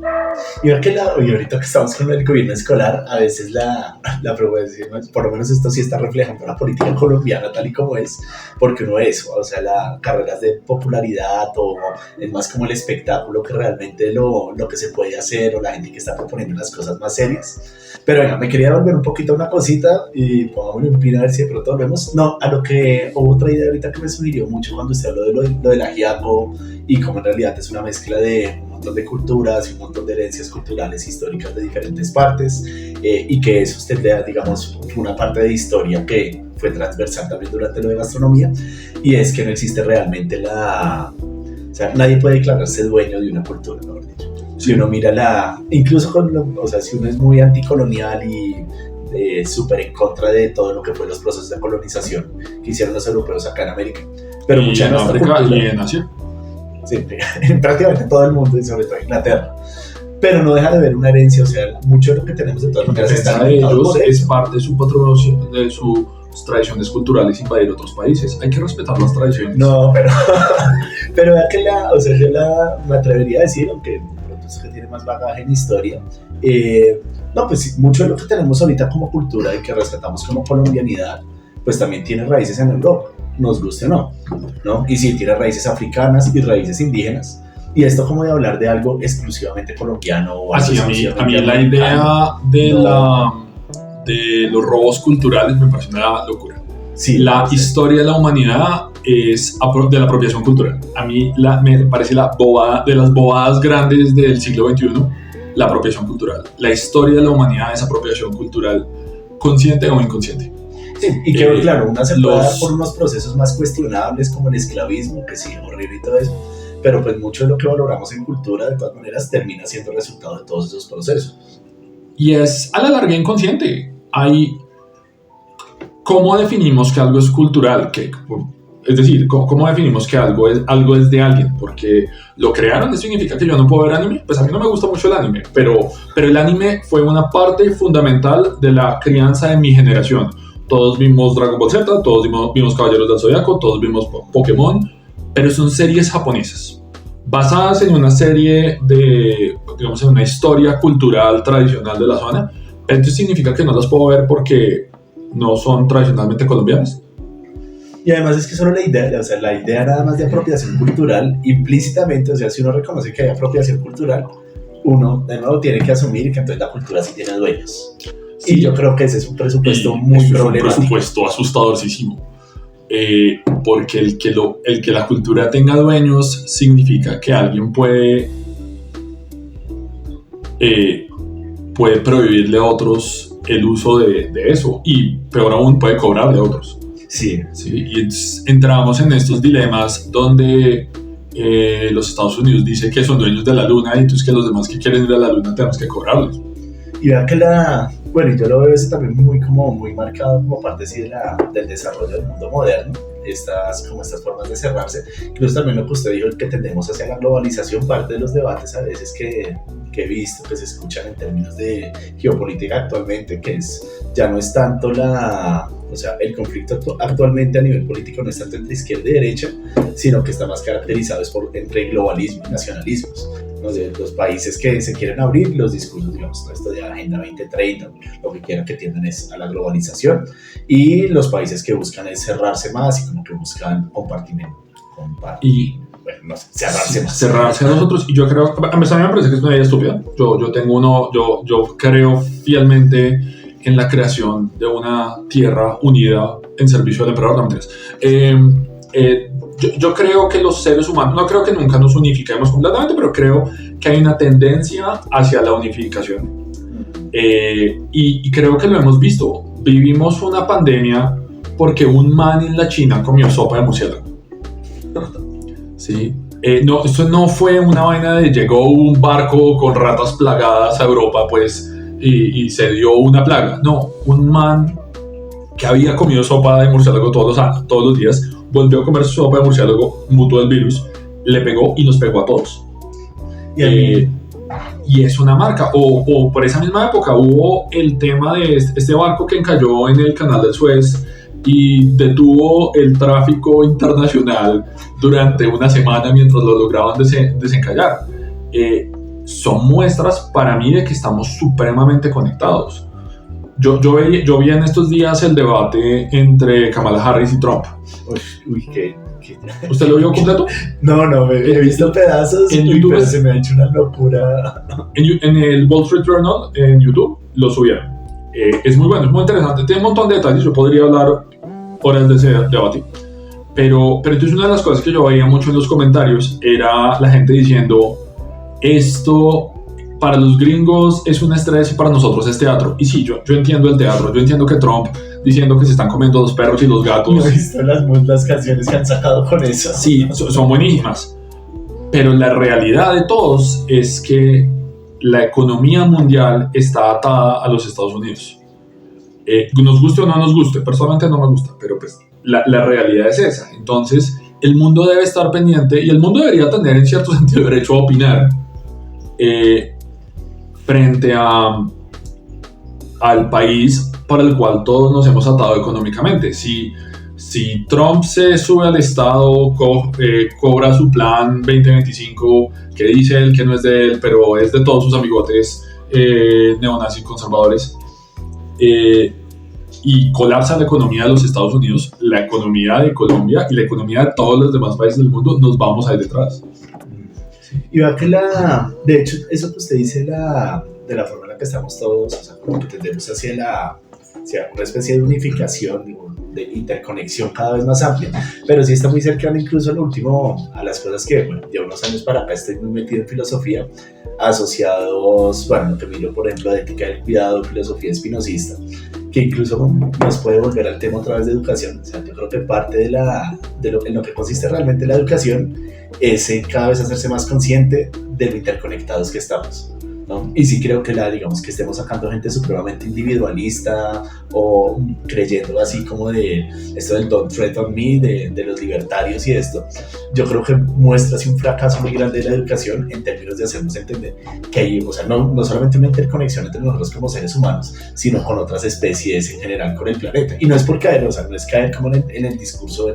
Y ahorita que estamos con el gobierno escolar, a veces la propuesta, por lo menos esto sí está reflejando la política colombiana tal y como es, porque no es, o sea, las carreras de popularidad o es más como el espectáculo que realmente lo que se puede hacer o la gente que está proponiendo las cosas más serias. Pero venga, me quería volver un poquito a una cosita y pongámosle un pin a ver si de pronto volvemos. No, a lo que hubo otra idea ahorita que me sugirió mucho cuando usted habló de lo del ajiaco y como en realidad es una mezcla de un montón de culturas y un montón de herencias culturales históricas de diferentes partes y que eso usted le da, digamos, una parte de historia que fue transversal también durante lo de gastronomía, y es que no existe realmente o sea, nadie puede declararse dueño de una cultura, mejor dicho. Si uno mira incluso o sea, si uno es muy anticolonial y súper en contra de todo lo que fue los procesos de colonización que hicieron los europeos acá en América, pero y mucha en África y en Asia. Sí, en prácticamente todo el mundo y sobre todo Inglaterra, pero no deja de ver una herencia, o sea, mucho de lo que tenemos de todas maneras está de ellos es parte de su patrono, de sus tradiciones culturales invadir otros países. Hay que respetar las tradiciones. No, pero vea que o sea, yo me atrevería a decir, aunque es que tiene más bagaje en historia, no, pues sí, mucho de lo que tenemos ahorita como cultura y que rescatamos como colombianidad, pues también tiene raíces en Europa, nos guste o no, y sí, tiene raíces africanas y raíces indígenas, y esto como de hablar de algo exclusivamente colombiano o así, a mí la idea de los robos culturales me parece una locura. Sí, la historia de la humanidad es de la apropiación cultural. A mí me parece de las bobadas grandes del siglo XXI, la apropiación cultural. La historia de la humanidad es apropiación cultural, consciente o inconsciente. Sí, y que claro, una se puede dar por unos procesos más cuestionables como el esclavismo, que sí, horrible y todo eso, pero pues mucho de lo que valoramos en cultura de todas maneras termina siendo resultado de todos esos procesos. Y es a la larga inconsciente. ¿Cómo definimos que algo es cultural? Que Es decir, ¿cómo definimos que algo es de alguien? Porque lo crearon, ¿eso significa que yo no puedo ver anime? Pues a mí no me gusta mucho el anime, pero el anime fue una parte fundamental de la crianza de mi generación. Todos vimos Dragon Ball Z, todos vimos Caballeros del Zodiaco, todos vimos Pokémon, pero son series japonesas, basadas en una serie digamos, en una historia cultural tradicional de la zona. Entonces significa que no las puedo ver porque no son tradicionalmente colombianas. Y además es que solo la idea nada más de apropiación cultural, implícitamente, o sea, si uno reconoce que hay apropiación cultural, uno de nuevo tiene que asumir que entonces la cultura sí tiene dueños. Sí. Y yo creo que ese es un presupuesto muy problemático. Es un presupuesto asustadorcísimo. Porque el que la cultura tenga dueños significa que alguien puede prohibirle a otros el uso de eso, y peor aún puede cobrarle a otros. Sí. Y entramos en estos dilemas donde los Estados Unidos dicen que son dueños de la luna, y entonces que los demás que quieren ir a la luna tenemos que cobrarles. Y vean que yo lo veo eso también muy marcado como parte sí, del desarrollo del mundo moderno, estas formas de cerrarse. Incluso también lo que usted dijo, que tendemos hacia la globalización, parte de los debates a veces que he visto, que se escuchan en términos de geopolítica actualmente, que ya no es tanto el conflicto actualmente a nivel político no es tanto entre izquierda y derecha, sino que está más caracterizado entre globalismo y nacionalismos. Los países que se quieren abrir, los discursos, digamos, esto de Agenda 2030, lo que quieran que tiendan es a la globalización, y los países que buscan es cerrarse más y como que buscan compartir y bueno, no sé, cerrarse a nosotros. Y yo creo, a mí me parece que es una idea estúpida. Yo creo fielmente en la creación de una tierra unida en servicio del emperador. No mentiras. Yo creo que los seres humanos, no creo que nunca nos unifiquemos completamente, pero creo que hay una tendencia hacia la unificación. Y creo que lo hemos visto. Vivimos una pandemia porque un man en la China comió sopa de murciélago. ¿Sí? Esto no fue una vaina de llegó un barco con ratas plagadas a Europa, pues, y se dio una plaga. No, un man que había comido sopa de murciélago todos los días, volvió a comer su sopa de murciélago, mutó el virus, le pegó y nos pegó a todos. Y es una marca. O por esa misma época hubo el tema de este barco que encalló en el canal del Suez y detuvo el tráfico internacional durante una semana mientras lo lograban desencallar. Son muestras para mí de que estamos supremamente conectados. Yo vi en estos días el debate entre Kamala Harris y Trump. ¿Qué? ¿Usted lo vio completo? No, he visto pedazos en YouTube, pero se me ha hecho una locura. En el Wall Street Journal, en YouTube, lo subieron. Es muy bueno, es muy interesante, tiene un montón de detalles, yo podría hablar horas de ese debate. Pero entonces una de las cosas que yo veía mucho en los comentarios era la gente diciendo, esto para los gringos es un estrés y para nosotros es teatro. Y sí, yo entiendo el teatro, yo entiendo que Trump diciendo que se están comiendo los perros y los gatos. No he visto las canciones que han sacado con eso. Sí, son buenísimas. Pero la realidad de todos es que la economía mundial está atada a los Estados Unidos. Nos guste o no nos guste, personalmente no me gusta, pero pues la realidad es esa. Entonces, el mundo debe estar pendiente y el mundo debería tener en cierto sentido derecho a opinar frente al país para el cual todos nos hemos atado económicamente. Si Trump se sube al Estado, cobra su plan 2025, que dice él que no es de él, pero es de todos sus amigotes neonazis conservadores, y colapsa la economía de los Estados Unidos, la economía de Colombia y la economía de todos los demás países del mundo, nos vamos a ir detrás. Y va que de hecho, eso que usted dice de la forma en la que estamos todos, o sea, como que tendemos hacia una especie de unificación, de interconexión cada vez más amplia, pero sí está muy cercano incluso a las cosas que, bueno, de unos años para acá estoy muy metido en filosofía, asociados, bueno, lo que miro, por ejemplo, de ética del cuidado, filosofía espinosista, que incluso nos puede volver al tema otra vez de educación. O sea, yo creo que parte en lo que consiste realmente la educación es en cada vez hacerse más consciente de lo interconectados que estamos. ¿no? Y sí creo que digamos que estemos sacando gente supremamente individualista o creyendo así como de esto del don't tread on me, de los libertarios y esto, yo creo que muestra así un fracaso muy grande de la educación en términos de hacernos entender que hay, o sea, no solamente una interconexión entre nosotros como seres humanos, sino con otras especies en general, con el planeta. Y no es por caer, o sea, no es caer como en el discurso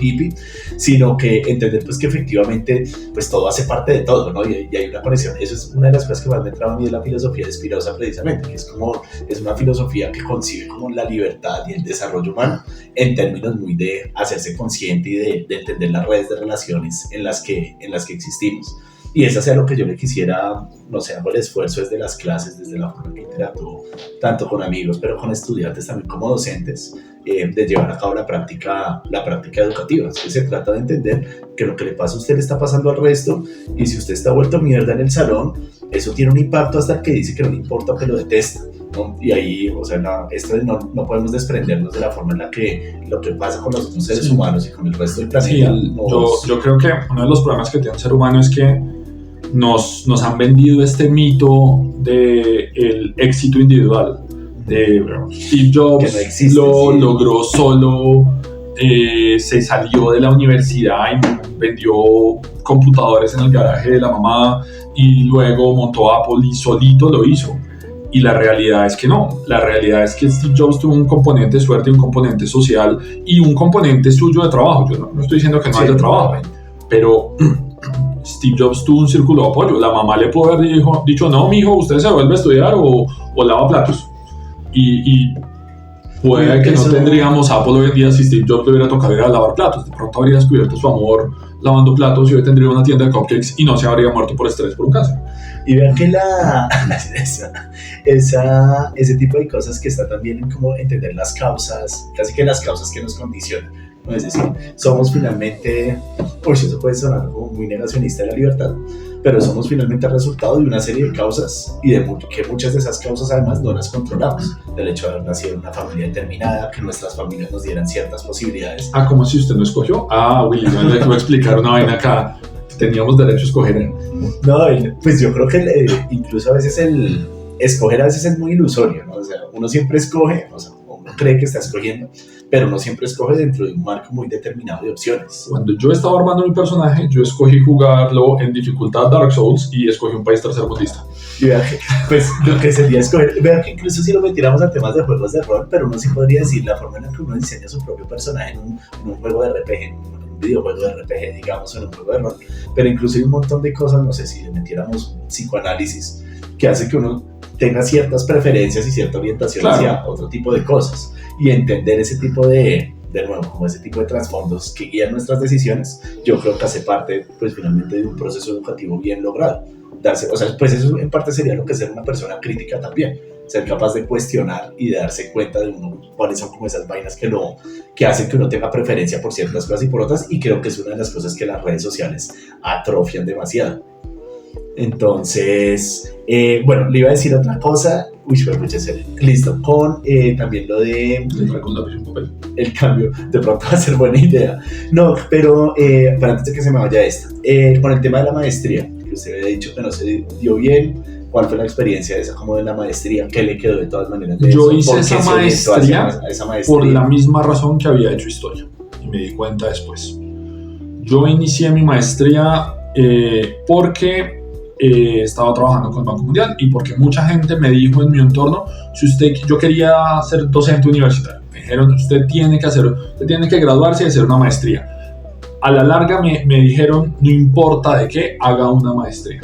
hippie, sino que entender pues que efectivamente pues todo hace parte de todo, ¿no? Y hay una conexión. Eso es una de las cosas que más me entraba a mí de la filosofía de Spinoza precisamente, que es una filosofía que concibe como la libertad y el desarrollo humano en términos muy de hacerse consciente y de entender las redes de relaciones en las que existimos. Y eso sea lo que yo le quisiera, no sé, hago el esfuerzo desde las clases, desde la forma que interactúo, tanto con amigos, pero con estudiantes también como docentes, de llevar a cabo la práctica educativa. Es que se trata de entender que lo que le pasa a usted le está pasando al resto, y si usted está vuelto mierda en el salón, eso tiene un impacto hasta el que dice que no le importa o que lo detesta, ¿no? Y ahí, o sea, no podemos desprendernos de la forma en la que lo que pasa con los otros seres humanos y con el resto del planeta. Sí, yo creo que uno de los problemas que tiene el ser humano es que nos han vendido este mito del éxito individual. Steve Jobs no existe, logró solo, se salió de la universidad y vendió computadores en el garaje de la mamá y luego montó Apple y solito lo hizo. Y la realidad es que no, la realidad es que Steve Jobs tuvo un componente de suerte, un componente social y un componente suyo de trabajo. Yo no estoy diciendo que no haya trabajo, pero Steve Jobs tuvo un círculo de apoyo. La mamá le pudo haber dicho, no, mijo, usted se vuelve a estudiar o lava platos. Y puede que no tendríamos Apple hoy en día si Steve Jobs le hubiera tocado ir a lavar platos. De pronto habría descubierto su amor lavando platos y hoy tendría una tienda de cupcakes y no se habría muerto por estrés por un cáncer. Y vean que ese tipo de cosas que está también en como entender las causas, casi que las causas que nos condicionan. ¿No? Es decir, somos finalmente, pues eso puede sonar como muy negacionista de la libertad, pero somos finalmente el resultado de una serie de causas y de que muchas de esas causas además no las controlamos. Del hecho de haber nacido en una familia determinada, que nuestras familias nos dieran ciertas posibilidades. ¿Cómo si usted no escogió? Willy, no le voy a explicar una vaina acá. Teníamos derecho a escoger. No, pues yo creo que incluso a veces el escoger a veces es muy ilusorio, ¿no? O sea, uno siempre escoge, o sea, uno cree que está escogiendo, pero no siempre escoge dentro de un marco muy determinado de opciones. Cuando yo estaba armando mi personaje, yo escogí jugarlo en dificultad Dark Souls y escogí un país tercermundista. Y vean que, pues, lo que sería escoger, vean que incluso si lo metiéramos a temas de juegos de rol, pero uno sí podría decir la forma en la que uno diseña su propio personaje en un juego de RPG, en un videojuego de RPG, digamos, en un juego de rol, pero incluso hay un montón de cosas, no sé, si le metiéramos psicoanálisis, que hace que uno tenga ciertas preferencias y cierta orientación hacia otro tipo de cosas, y entender ese tipo de nuevo, como ese tipo de trasfondos que guían nuestras decisiones, yo creo que hace parte, pues finalmente, de un proceso educativo bien logrado. O sea, pues eso en parte sería lo que es ser una persona crítica también, ser capaz de cuestionar y de darse cuenta de cuáles son como esas vainas que hacen que uno tenga preferencia por ciertas cosas y por otras, y creo que es una de las cosas que las redes sociales atrofian demasiado. Entonces, bueno, le iba a decir otra cosa. Listo, con también lo de el cambio, de pronto va a ser buena idea. No, pero para antes de que se me vaya esta, con el tema de la maestría, que usted había dicho que no se dio bien, ¿cuál fue la experiencia de esa como de la maestría? ¿Qué le quedó de todas maneras de Yo eso? hice esa maestría por la misma razón que había hecho historia, y me di cuenta después. Yo inicié mi maestría porque estaba trabajando con el Banco Mundial y porque mucha gente me dijo en mi entorno, yo quería ser docente universitario, me dijeron, usted tiene que graduarse y hacer una maestría. A la larga me dijeron, no importa de qué, haga una maestría.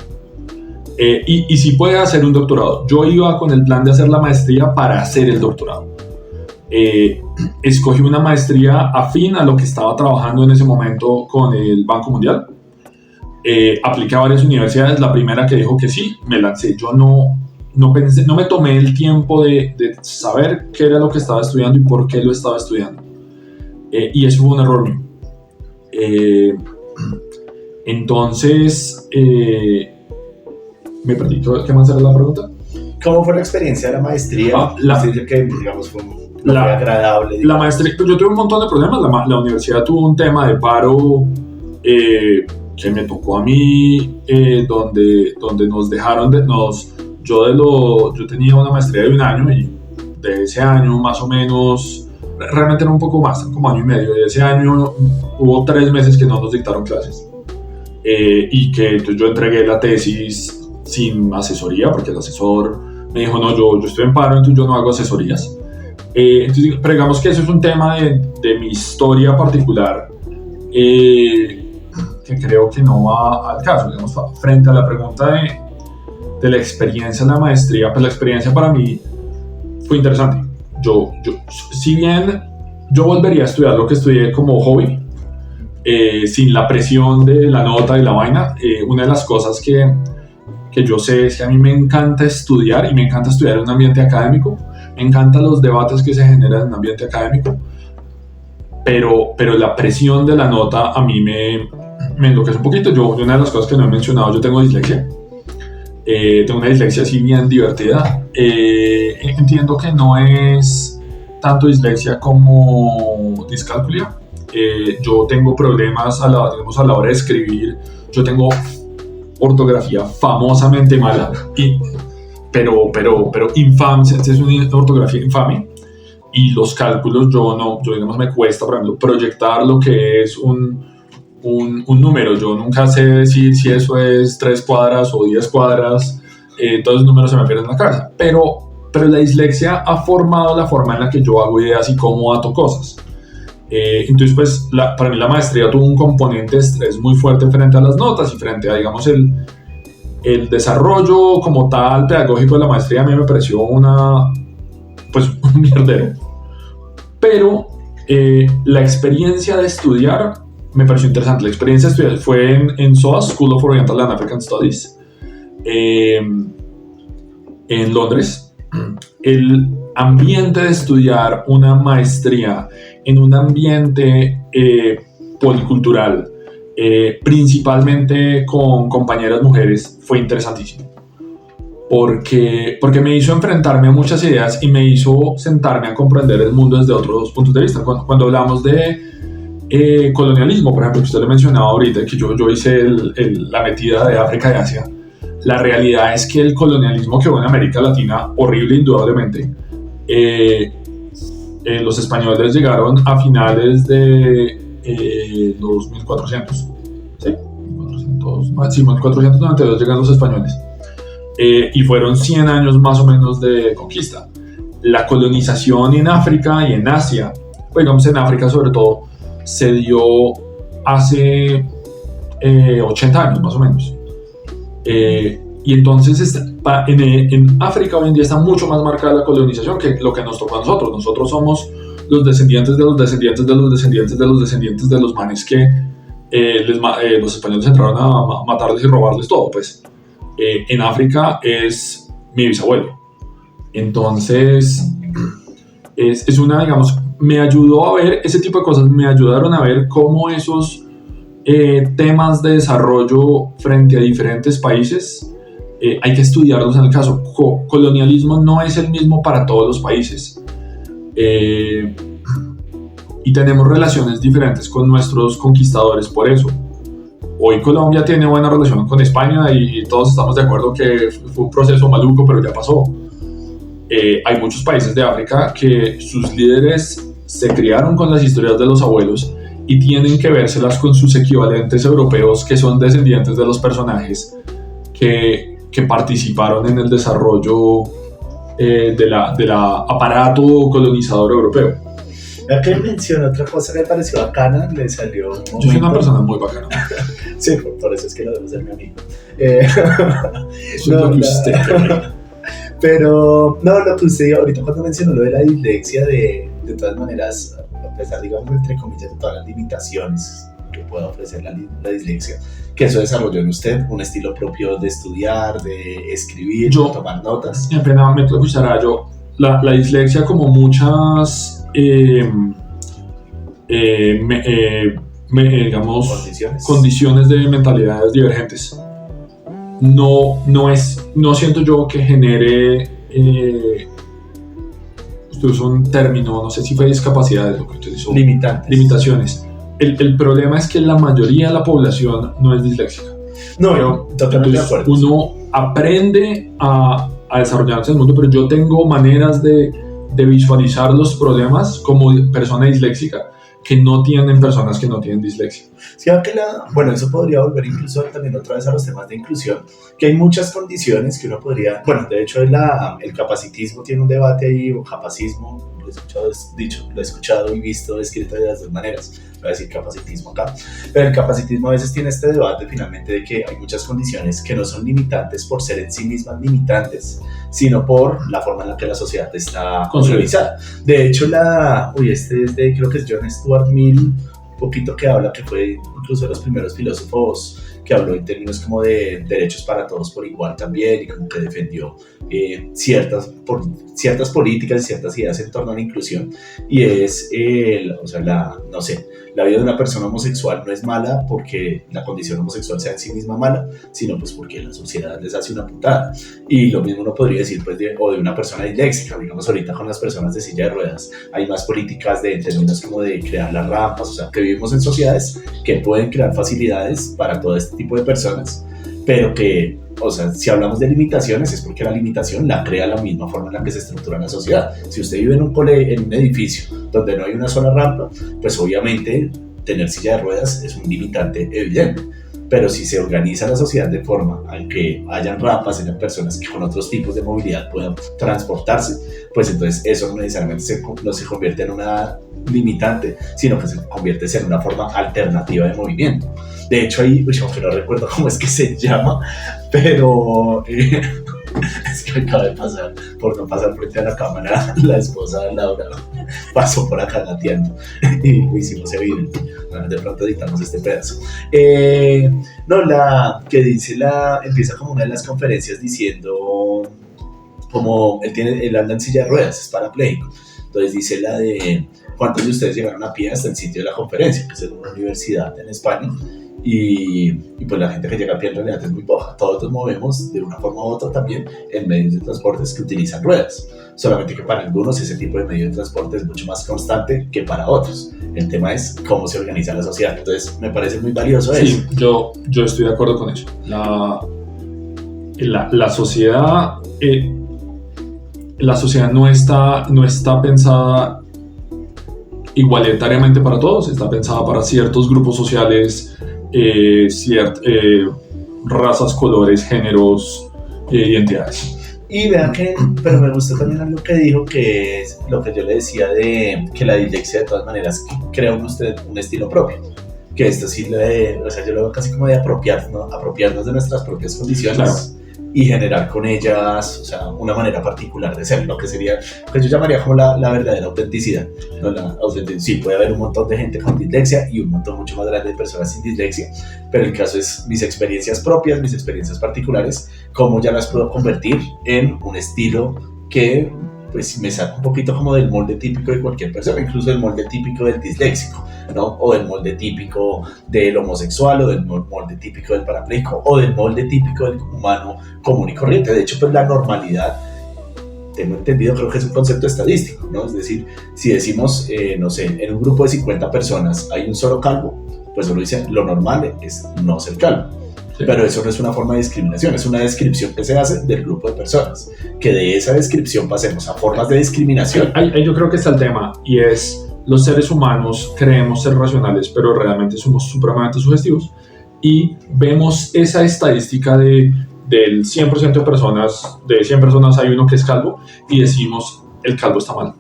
Y si puede hacer un doctorado. Yo iba con el plan de hacer la maestría para hacer el doctorado. Escogí una maestría afín a lo que estaba trabajando en ese momento con el Banco Mundial. Apliqué a varias universidades, la primera que dijo que sí, me lancé. Yo no pensé, no me tomé el tiempo de saber qué era lo que estaba estudiando y por qué lo estaba estudiando. Y eso fue un error mío. Entonces, me perdí. ¿Qué más era la pregunta? ¿Cómo fue la experiencia de la maestría? Que, digamos, fue agradable. La maestría, yo tuve un montón de problemas. La universidad tuvo un tema de paro que me tocó a mí, donde nos yo tenía una maestría de 1 año y de ese año más o menos, realmente era un poco más, como año y medio, de ese año hubo 3 meses que no nos dictaron clases y que entonces yo entregué la tesis sin asesoría porque el asesor me dijo no, yo estoy en paro, entonces yo no hago asesorías. Entonces, pero digamos que eso es un tema de mi historia particular que creo que no va al caso. Digamos, frente a la pregunta de la experiencia en la maestría, pues la experiencia para mí fue interesante. Si bien yo volvería a estudiar lo que estudié como hobby, sin la presión de la nota y la vaina, una de las cosas que yo sé es que a mí me encanta estudiar y me encanta estudiar en un ambiente académico. Me encantan los debates que se generan en un ambiente académico, pero la presión de la nota a mí me enloquece un poquito. Una de las cosas que no he mencionado, yo tengo dislexia. Tengo una dislexia así bien divertida. Entiendo que no es tanto dislexia como discalculia. Yo tengo problemas a la hora de escribir. Yo tengo ortografía famosamente mala, pero infame, es una ortografía infame. Y los cálculos, yo digamos, me cuesta, por ejemplo, proyectar lo que es un número. Yo nunca sé decir si eso es 3 cuadras o 10 cuadras, todos los números se me pierden en la cabeza. Pero la dislexia ha formado la forma en la que yo hago ideas y cómo ato cosas. Entonces, pues, para mí la maestría tuvo un componente de estrés muy fuerte frente a las notas y frente a, digamos, el desarrollo como tal pedagógico de la maestría. A mí me pareció un mierdero. Pero la experiencia de estudiar me pareció interesante. La experiencia de estudiar fue en SOAS, School of Oriental and African Studies, en Londres. El ambiente de estudiar una maestría en un ambiente policultural, principalmente con compañeras mujeres, fue interesantísimo. Porque me hizo enfrentarme a muchas ideas y me hizo sentarme a comprender el mundo desde otros puntos de vista. Cuando hablamos de colonialismo, por ejemplo, que usted le mencionaba ahorita, que yo hice la metida de África y Asia, la realidad es que el colonialismo que hubo en América Latina, horrible indudablemente, los españoles llegaron a finales de los 1400, ¿sí? 1492 llegan los españoles. Y fueron 100 años más o menos de conquista. La colonización en África y en Asia, pues digamos en África sobre todo, se dio hace 80 años más o menos. Y entonces en África hoy en día está mucho más marcada la colonización que lo que nos tocó a nosotros. Nosotros somos los descendientes de los descendientes de los descendientes de los descendientes de los manes que los españoles entraron a matarles y robarles todo, pues. En África es mi bisabuelo. Entonces es una, digamos, me ayudó a ver ese tipo de cosas, me ayudaron a ver cómo esos temas de desarrollo frente a diferentes países hay que estudiarlos. En el caso colonialismo no es el mismo para todos los países, y tenemos relaciones diferentes con nuestros conquistadores por eso. Hoy Colombia tiene buena relación con España y todos estamos de acuerdo que fue un proceso maluco, pero ya pasó. Hay muchos países de África que sus líderes se criaron con las historias de los abuelos y tienen que vérselas con sus equivalentes europeos que son descendientes de los personajes que participaron en el desarrollo del aparato colonizador europeo. Ya que mencionó otra cosa que me pareció bacana, le salió un momento. Yo soy una persona muy bacana. Sí, por eso es que lo debo ser mi amigo. Eso es lo que usted cree. Pero, no, lo que usted ahorita cuando mencionó lo de la dislexia, de todas maneras, a pesar, digamos, entre comillas, de todas las limitaciones que pueda ofrecer la dislexia, que eso desarrolló en usted un estilo propio de estudiar, de escribir, de tomar notas. En plena meto de cuchara, la dislexia, como muchas digamos, condiciones de mentalidades divergentes, no siento yo que genere, usted usó un término, no sé si fue discapacidades lo que usted hizo, limitaciones. El problema es que la mayoría de la población no es disléxica. No, totalmente de acuerdo. aprende a desarrollarse en el mundo, pero yo tengo maneras de visualizar los problemas como persona disléxica que no tienen personas que no tienen dislexia. Sí, bueno, eso podría volver incluso también otra vez a los temas de inclusión, que hay muchas condiciones que uno podría, bueno, de hecho el capacitismo tiene un debate ahí, o capacismo, lo he escuchado y visto escrito de las dos maneras, voy a decir capacitismo acá, pero el capacitismo a veces tiene este debate finalmente de que hay muchas condiciones que no son limitantes por ser en sí mismas limitantes, sino por la forma en la que la sociedad está organizada. De hecho, este es creo que es John Stuart Mill, un poquito que habla, que fue incluso de los primeros filósofos que habló en términos como de derechos para todos por igual también, y como que defendió ciertas políticas y ciertas ideas en torno a la inclusión, y es la vida de una persona homosexual no es mala porque la condición homosexual sea en sí misma mala, sino pues porque la sociedad les hace una putada. Y lo mismo uno podría decir pues de una persona disléxica, digamos ahorita con las personas de silla de ruedas, hay más políticas en términos como de crear las rampas, o sea, que vivimos en sociedades que pueden crear facilidades para todo este tipo de personas, pero que, o sea, si hablamos de limitaciones es porque la limitación la crea la misma forma en la que se estructura la sociedad. Si usted vive en un edificio donde no hay una sola rampa, pues obviamente tener silla de ruedas es un limitante evidente. Pero si se organiza la sociedad de forma en que hayan rampas, hayan personas que con otros tipos de movilidad puedan transportarse, pues entonces eso no necesariamente no se convierte en una limitante, sino que se convierte en una forma alternativa de movimiento. De hecho, aunque no recuerdo cómo es que se llama, pero es que acaba de pasar, por no pasar frente a la cámara, la esposa de Laura pasó por acá gateando y lo hicimos evidente. Bueno, de pronto editamos este pedazo. Empieza como una de las conferencias diciendo, como él anda en silla de ruedas, es parapléjico. Entonces dice la de, ¿cuántos de ustedes llegaron a pie hasta el sitio de la conferencia? Que es en una universidad en España. Y pues la gente que llega a pie en realidad es muy poca. Todos nos movemos de una forma u otra también en medios de transportes que utilizan ruedas, solamente que para algunos ese tipo de medio de transporte es mucho más constante que para otros. El tema es cómo se organiza la sociedad. Entonces me parece muy valioso eso. Sí, yo estoy de acuerdo con eso. La sociedad no está pensada igualitariamente para todos, está pensada para ciertos grupos sociales, razas, colores, géneros, identidades. Y vean pero me gustó también algo que dijo, que es lo que yo le decía de que la dislexia de todas maneras crea un estilo propio. Que esto sí yo lo veo casi como de apropiarnos de nuestras propias condiciones. Claro. Y generar con ellas, o sea, una manera particular de ser, lo que sería, que yo llamaría como la verdadera autenticidad. ¿No? Sí, puede haber un montón de gente con dislexia y un montón mucho más grande de personas sin dislexia, pero el caso es mis experiencias propias, mis experiencias particulares, cómo ya las puedo convertir en un estilo que pues me saca un poquito como del molde típico de cualquier persona, incluso del molde típico del disléxico, ¿no? O del molde típico del homosexual, o del molde típico del parapléjico, o del molde típico del humano común y corriente. De hecho, pues la normalidad, tengo entendido, creo que es un concepto estadístico, ¿no? Es decir, si decimos, no sé, en un grupo de 50 personas hay un solo calvo, pues uno dice, lo normal es no ser calvo. Sí. Pero eso no es una forma de discriminación, es una descripción que se hace del grupo de personas. Que de esa descripción pasemos a formas de discriminación. Ahí yo creo que está el tema, y es, los seres humanos creemos ser racionales, pero realmente somos supremamente sugestivos, y vemos esa estadística del 100% de personas, de 100 personas hay uno que es calvo, y decimos, el calvo está mal.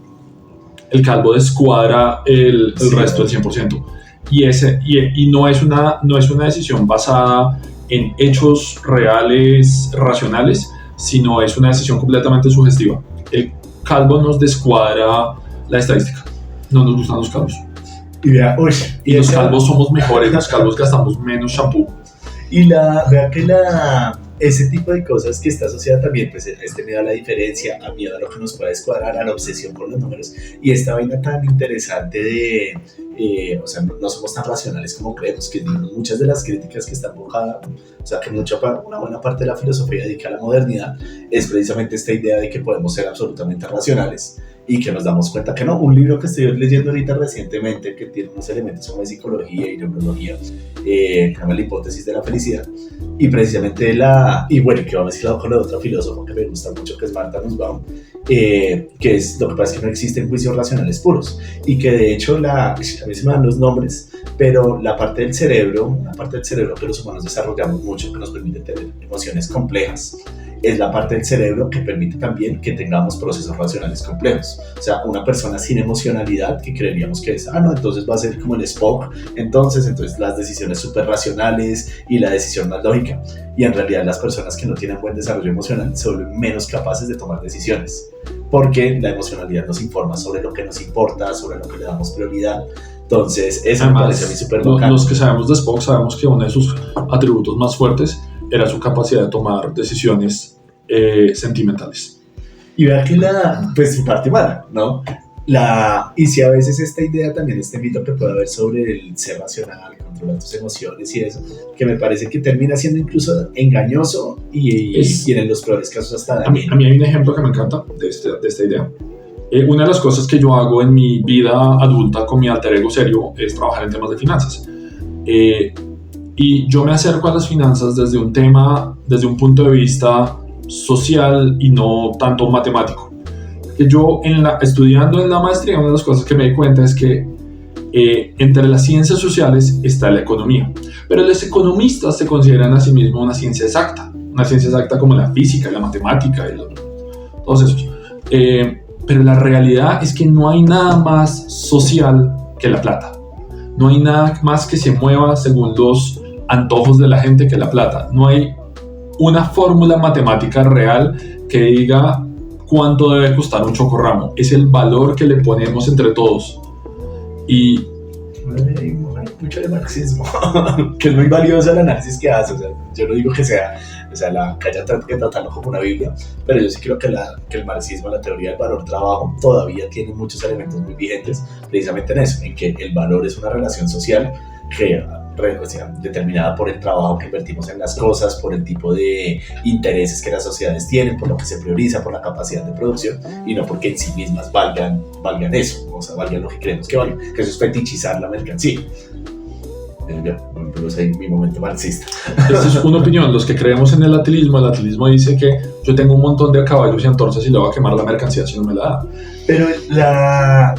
El calvo descuadra el resto del 100%. Y no es una decisión basada en hechos reales, racionales, sino es una decisión completamente sugestiva. El calvo nos descuadra la estadística. No nos gustan los calvos. Y los calvos somos mejores, los calvos gastamos menos shampoo. Y vea que ese tipo de cosas que está asociada también, pues, a este miedo a la diferencia, a miedo a lo que nos puede descuadrar, a la obsesión con los números, y esta vaina tan interesante de, o sea, no somos tan racionales como creemos, que muchas de las críticas que están enfocada, o sea, que una buena parte de la filosofía dedicada a la modernidad, es precisamente esta idea de que podemos ser absolutamente racionales, y que nos damos cuenta que no. Un libro que estoy leyendo ahorita recientemente, que tiene unos elementos como de psicología y neurología, que se llama La hipótesis de la felicidad, y precisamente y bueno, que va mezclado con la otra filósofa que me gusta mucho, que es Martha Nussbaum, que es, lo que pasa es que no existen juicios racionales puros, y que de hecho, a mí se me dan los nombres, pero una parte del cerebro que los humanos desarrollamos mucho, que nos permite tener emociones complejas, es la parte del cerebro que permite también que tengamos procesos racionales complejos. O sea, una persona sin emocionalidad, que creeríamos que es, no, entonces va a ser como el Spock, entonces las decisiones súper racionales y la decisión más lógica. Y en realidad las personas que no tienen buen desarrollo emocional se vuelven menos capaces de tomar decisiones, porque la emocionalidad nos informa sobre lo que nos importa, sobre lo que le damos prioridad. Entonces, eso me parece a mí súper bacán. Los que sabemos de Spock sabemos que uno de sus atributos más fuertes era su capacidad de tomar decisiones sentimentales. Y ver que pues su parte mala, ¿no? Y si a veces esta idea también, este mito que puede haber sobre el ser racional, controlar tus emociones y eso, que me parece que termina siendo incluso engañoso y en los peores casos hasta dañino. A mí hay un ejemplo que me encanta de esta idea. Una de las cosas que yo hago en mi vida adulta con mi alter ego serio es trabajar en temas de finanzas. Y yo me acerco a las finanzas desde un punto de vista social y no tanto matemático. Yo estudiando en la maestría, una de las cosas que me di cuenta es que entre las ciencias sociales está la economía, pero los economistas se consideran a sí mismos una ciencia exacta como la física, la matemática y todos esos. Pero la realidad es que no hay nada más social que la plata. No hay nada más que se mueva según los antojos de la gente que la plata. No hay una fórmula matemática real que diga cuánto debe costar un chocorramo. Es el valor que le ponemos entre todos. Y hay mucho de marxismo, que es muy valioso el análisis que hace. O sea, yo no digo que haya que tratarlo como una Biblia, pero yo sí creo que el marxismo, la teoría del valor trabajo, todavía tiene muchos elementos muy vigentes, precisamente en eso, en que el valor es una relación social que determinada por el trabajo que invertimos en las cosas, por el tipo de intereses que las sociedades tienen, por lo que se prioriza, por la capacidad de producción, y no porque en sí mismas valgan eso, o sea, valgan lo que creemos que valgan, que eso es fetichizar la mercancía. Pero es ahí mi momento marxista. Esta es una opinión. Los que creemos en el atilismo dice que yo tengo un montón de caballos y antorchas y le voy a quemar la mercancía si no me la da. Pero la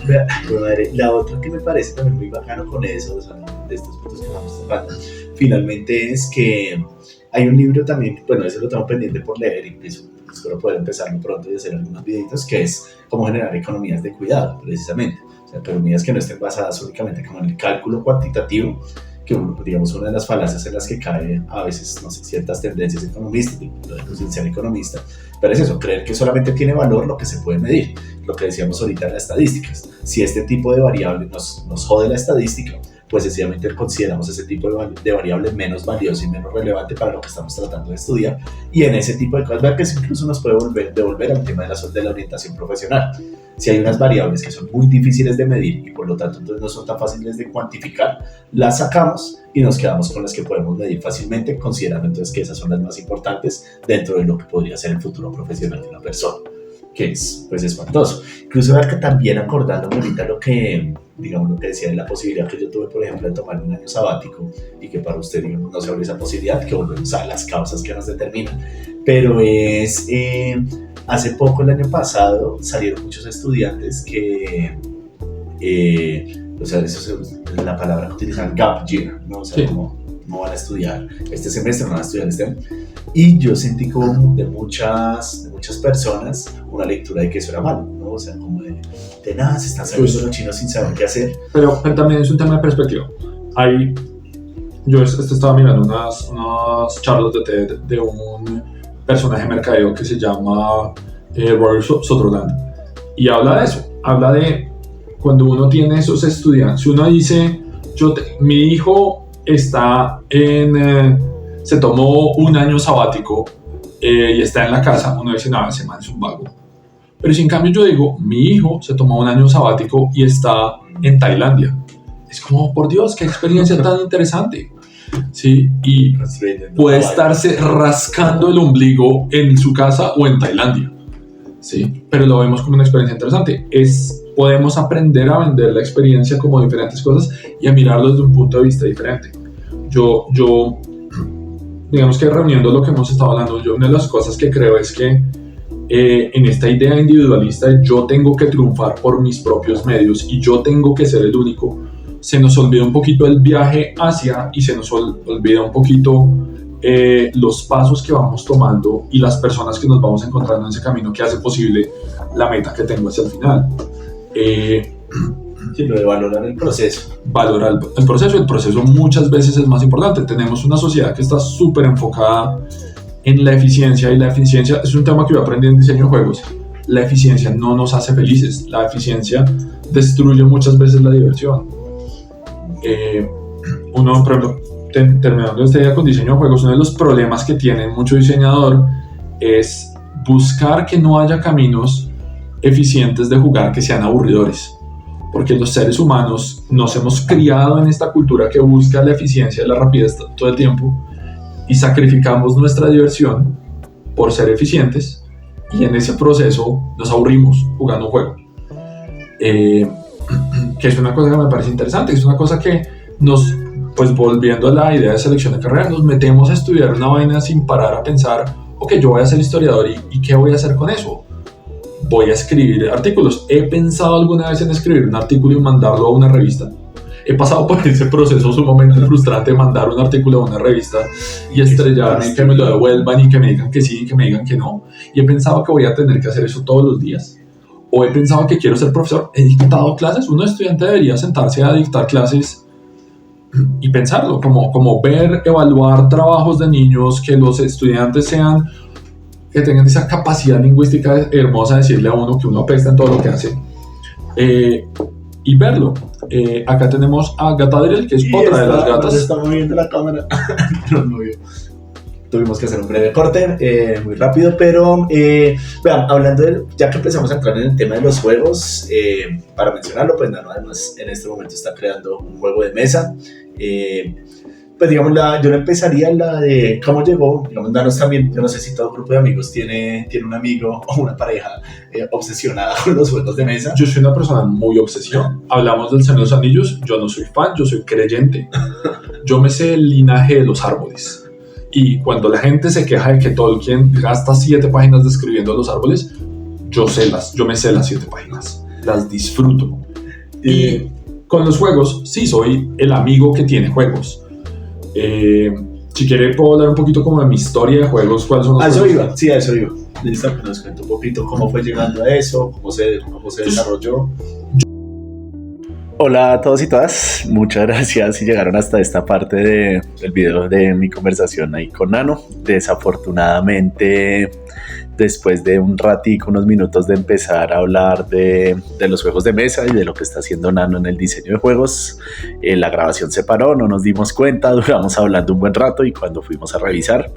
otra que me parece también muy bacano con eso, o sea, de estos puntos que estamos tocando, finalmente es que hay un libro también, bueno, ese lo tengo pendiente por leer y espero poder empezarlo pronto y hacer algunos videitos, que es cómo generar economías de cuidado, precisamente. O sea, economías que no estén basadas únicamente como en el cálculo cuantitativo, que digamos una de las falacias en las que cae a veces, no sé, ciertas tendencias economistas, lo de sin ser economista, pero es eso, creer que solamente tiene valor lo que se puede medir, lo que decíamos ahorita en las estadísticas. Si este tipo de variables nos jode la estadística, pues sencillamente consideramos ese tipo de variables menos valioso y menos relevante para lo que estamos tratando de estudiar, y en ese tipo de cosas, ver que eso incluso nos puede devolver al tema de la orientación profesional. Si hay unas variables que son muy difíciles de medir y por lo tanto entonces no son tan fáciles de cuantificar, las sacamos y nos quedamos con las que podemos medir fácilmente, considerando entonces que esas son las más importantes dentro de lo que podría ser el futuro profesional de una persona, que es pues espantoso. Incluso ver que también acordándome ahorita lo que decía de la posibilidad que yo tuve, por ejemplo, de tomar un año sabático, y que para usted, digamos, no se abre esa posibilidad, que volvemos a las causas que nos determinan, pero es hace poco, el año pasado, salieron muchos estudiantes que o sea, eso es la palabra que utilizan, gap year, ¿no? O sea, sí, como no van a estudiar este semestre, no van a estudiar este año. Y yo sentí como de muchas personas una lectura de que eso era malo, ¿no? O sea, como de nada, se están saliendo los chinos sin saber qué hacer. Pero también es un tema de perspectiva. Yo estaba mirando unas charlas de TED de un personaje mercadeo que se llama Rory Sutherland, y habla de eso, habla de cuando uno tiene esos estudiantes, si uno dice, mi hijo se tomó un año sabático y está en la casa, uno dice, no, ese man es un vago. Pero si en cambio yo digo, mi hijo se tomó un año sabático y está en Tailandia, es como, por Dios, qué experiencia tan interesante. Sí, y puede estarse rascando el ombligo en su casa o en Tailandia. Sí, pero lo vemos como una experiencia interesante. Podemos aprender a vender la experiencia como diferentes cosas y a mirarlo desde un punto de vista diferente. Yo digamos que reuniendo lo que hemos estado hablando, una de las cosas que creo es que en esta idea individualista de yo tengo que triunfar por mis propios medios y yo tengo que ser el único, se nos olvida un poquito el viaje hacia y se nos olvida un poquito los pasos que vamos tomando y las personas que nos vamos encontrando en ese camino que hace posible la meta que tengo hacia el final. Sí, lo de valorar el proceso. Valorar el proceso. El proceso muchas veces es más importante. Tenemos una sociedad que está súper enfocada en la eficiencia, y la eficiencia es un tema que yo aprendí en diseño de juegos. La eficiencia no nos hace felices. La eficiencia destruye muchas veces la diversión. Uno, por ejemplo, terminando esta idea con diseño de juegos, uno de los problemas que tiene mucho diseñador es buscar que no haya caminos eficientes de jugar que sean aburridores, porque los seres humanos nos hemos criado en esta cultura que busca la eficiencia y la rapidez todo el tiempo y sacrificamos nuestra diversión por ser eficientes y en ese proceso nos aburrimos jugando un juego, que es una cosa que me parece interesante, es una cosa que nos, pues volviendo a la idea de selección de carrera, nos metemos a estudiar una vaina sin parar a pensar, ok, yo voy a ser historiador y ¿qué voy a hacer con eso? Voy a escribir artículos. ¿He pensado alguna vez en escribir un artículo y mandarlo a una revista? He pasado por ese proceso sumamente frustrante de mandar un artículo a una revista y estrellarme y que me lo devuelvan y que me digan que sí y que me digan que no. Y he pensado que voy a tener que hacer eso todos los días. O he pensado que quiero ser profesor. He dictado clases. Un estudiante debería sentarse a dictar clases y pensarlo, como ver, evaluar trabajos de niños, que los estudiantes que tengan esa capacidad lingüística hermosa de decirle a uno que uno apesta en todo lo que hace, y verlo. Acá tenemos a Gatadriel, que es otra de las gatas. Está moviendo la cámara. No movió. Tuvimos que hacer un breve corte, muy rápido, pero vean, hablando ya que empezamos a entrar en el tema de los juegos, para mencionarlo, pues Nano además en este momento está creando un juego de mesa. Pues digamos, yo no empezaría la de cómo llegó, digamos, Danos también, yo no sé si todo grupo de amigos tiene un amigo o una pareja obsesionada con los juegos de mesa. Yo soy una persona muy obsesiva. Hablamos del Señor de los Anillos, yo no soy fan, yo soy creyente. Yo me sé el linaje de los árboles. Y cuando la gente se queja de que Tolkien gasta 7 páginas describiendo los árboles, yo me sé las 7 páginas, las disfruto. Y con los juegos, sí, soy el amigo que tiene juegos. Si quiere puedo hablar un poquito como de mi historia de juegos, cuáles son los juegos. A eso iba. Listo, que nos cuente un poquito cómo fue llegando a eso, cómo se desarrolló. Hola a todos y todas, muchas gracias si llegaron hasta esta parte del video de mi conversación ahí con Nano. Desafortunadamente, después de un ratico, unos minutos de empezar a hablar de los juegos de mesa y de lo que está haciendo Nano en el diseño de juegos, la grabación se paró, no nos dimos cuenta, duramos hablando un buen rato y cuando fuimos a revisar,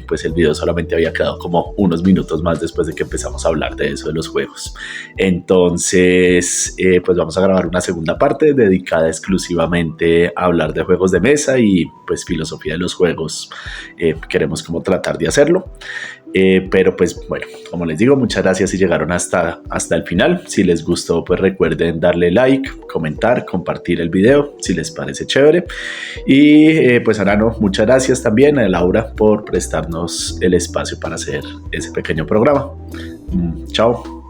pues el video solamente había quedado como unos minutos más después de que empezamos a hablar de eso, de los juegos. Entonces, pues vamos a grabar una segunda parte dedicada exclusivamente a hablar de juegos de mesa y pues filosofía de los juegos. Queremos como tratar de hacerlo. Pero pues bueno, como les digo, muchas gracias si llegaron hasta el final. Si les gustó, pues recuerden darle like, comentar, compartir el video si les parece chévere. Y pues a Nano, muchas gracias también a Laura por prestarnos el espacio para hacer ese pequeño programa. Chao.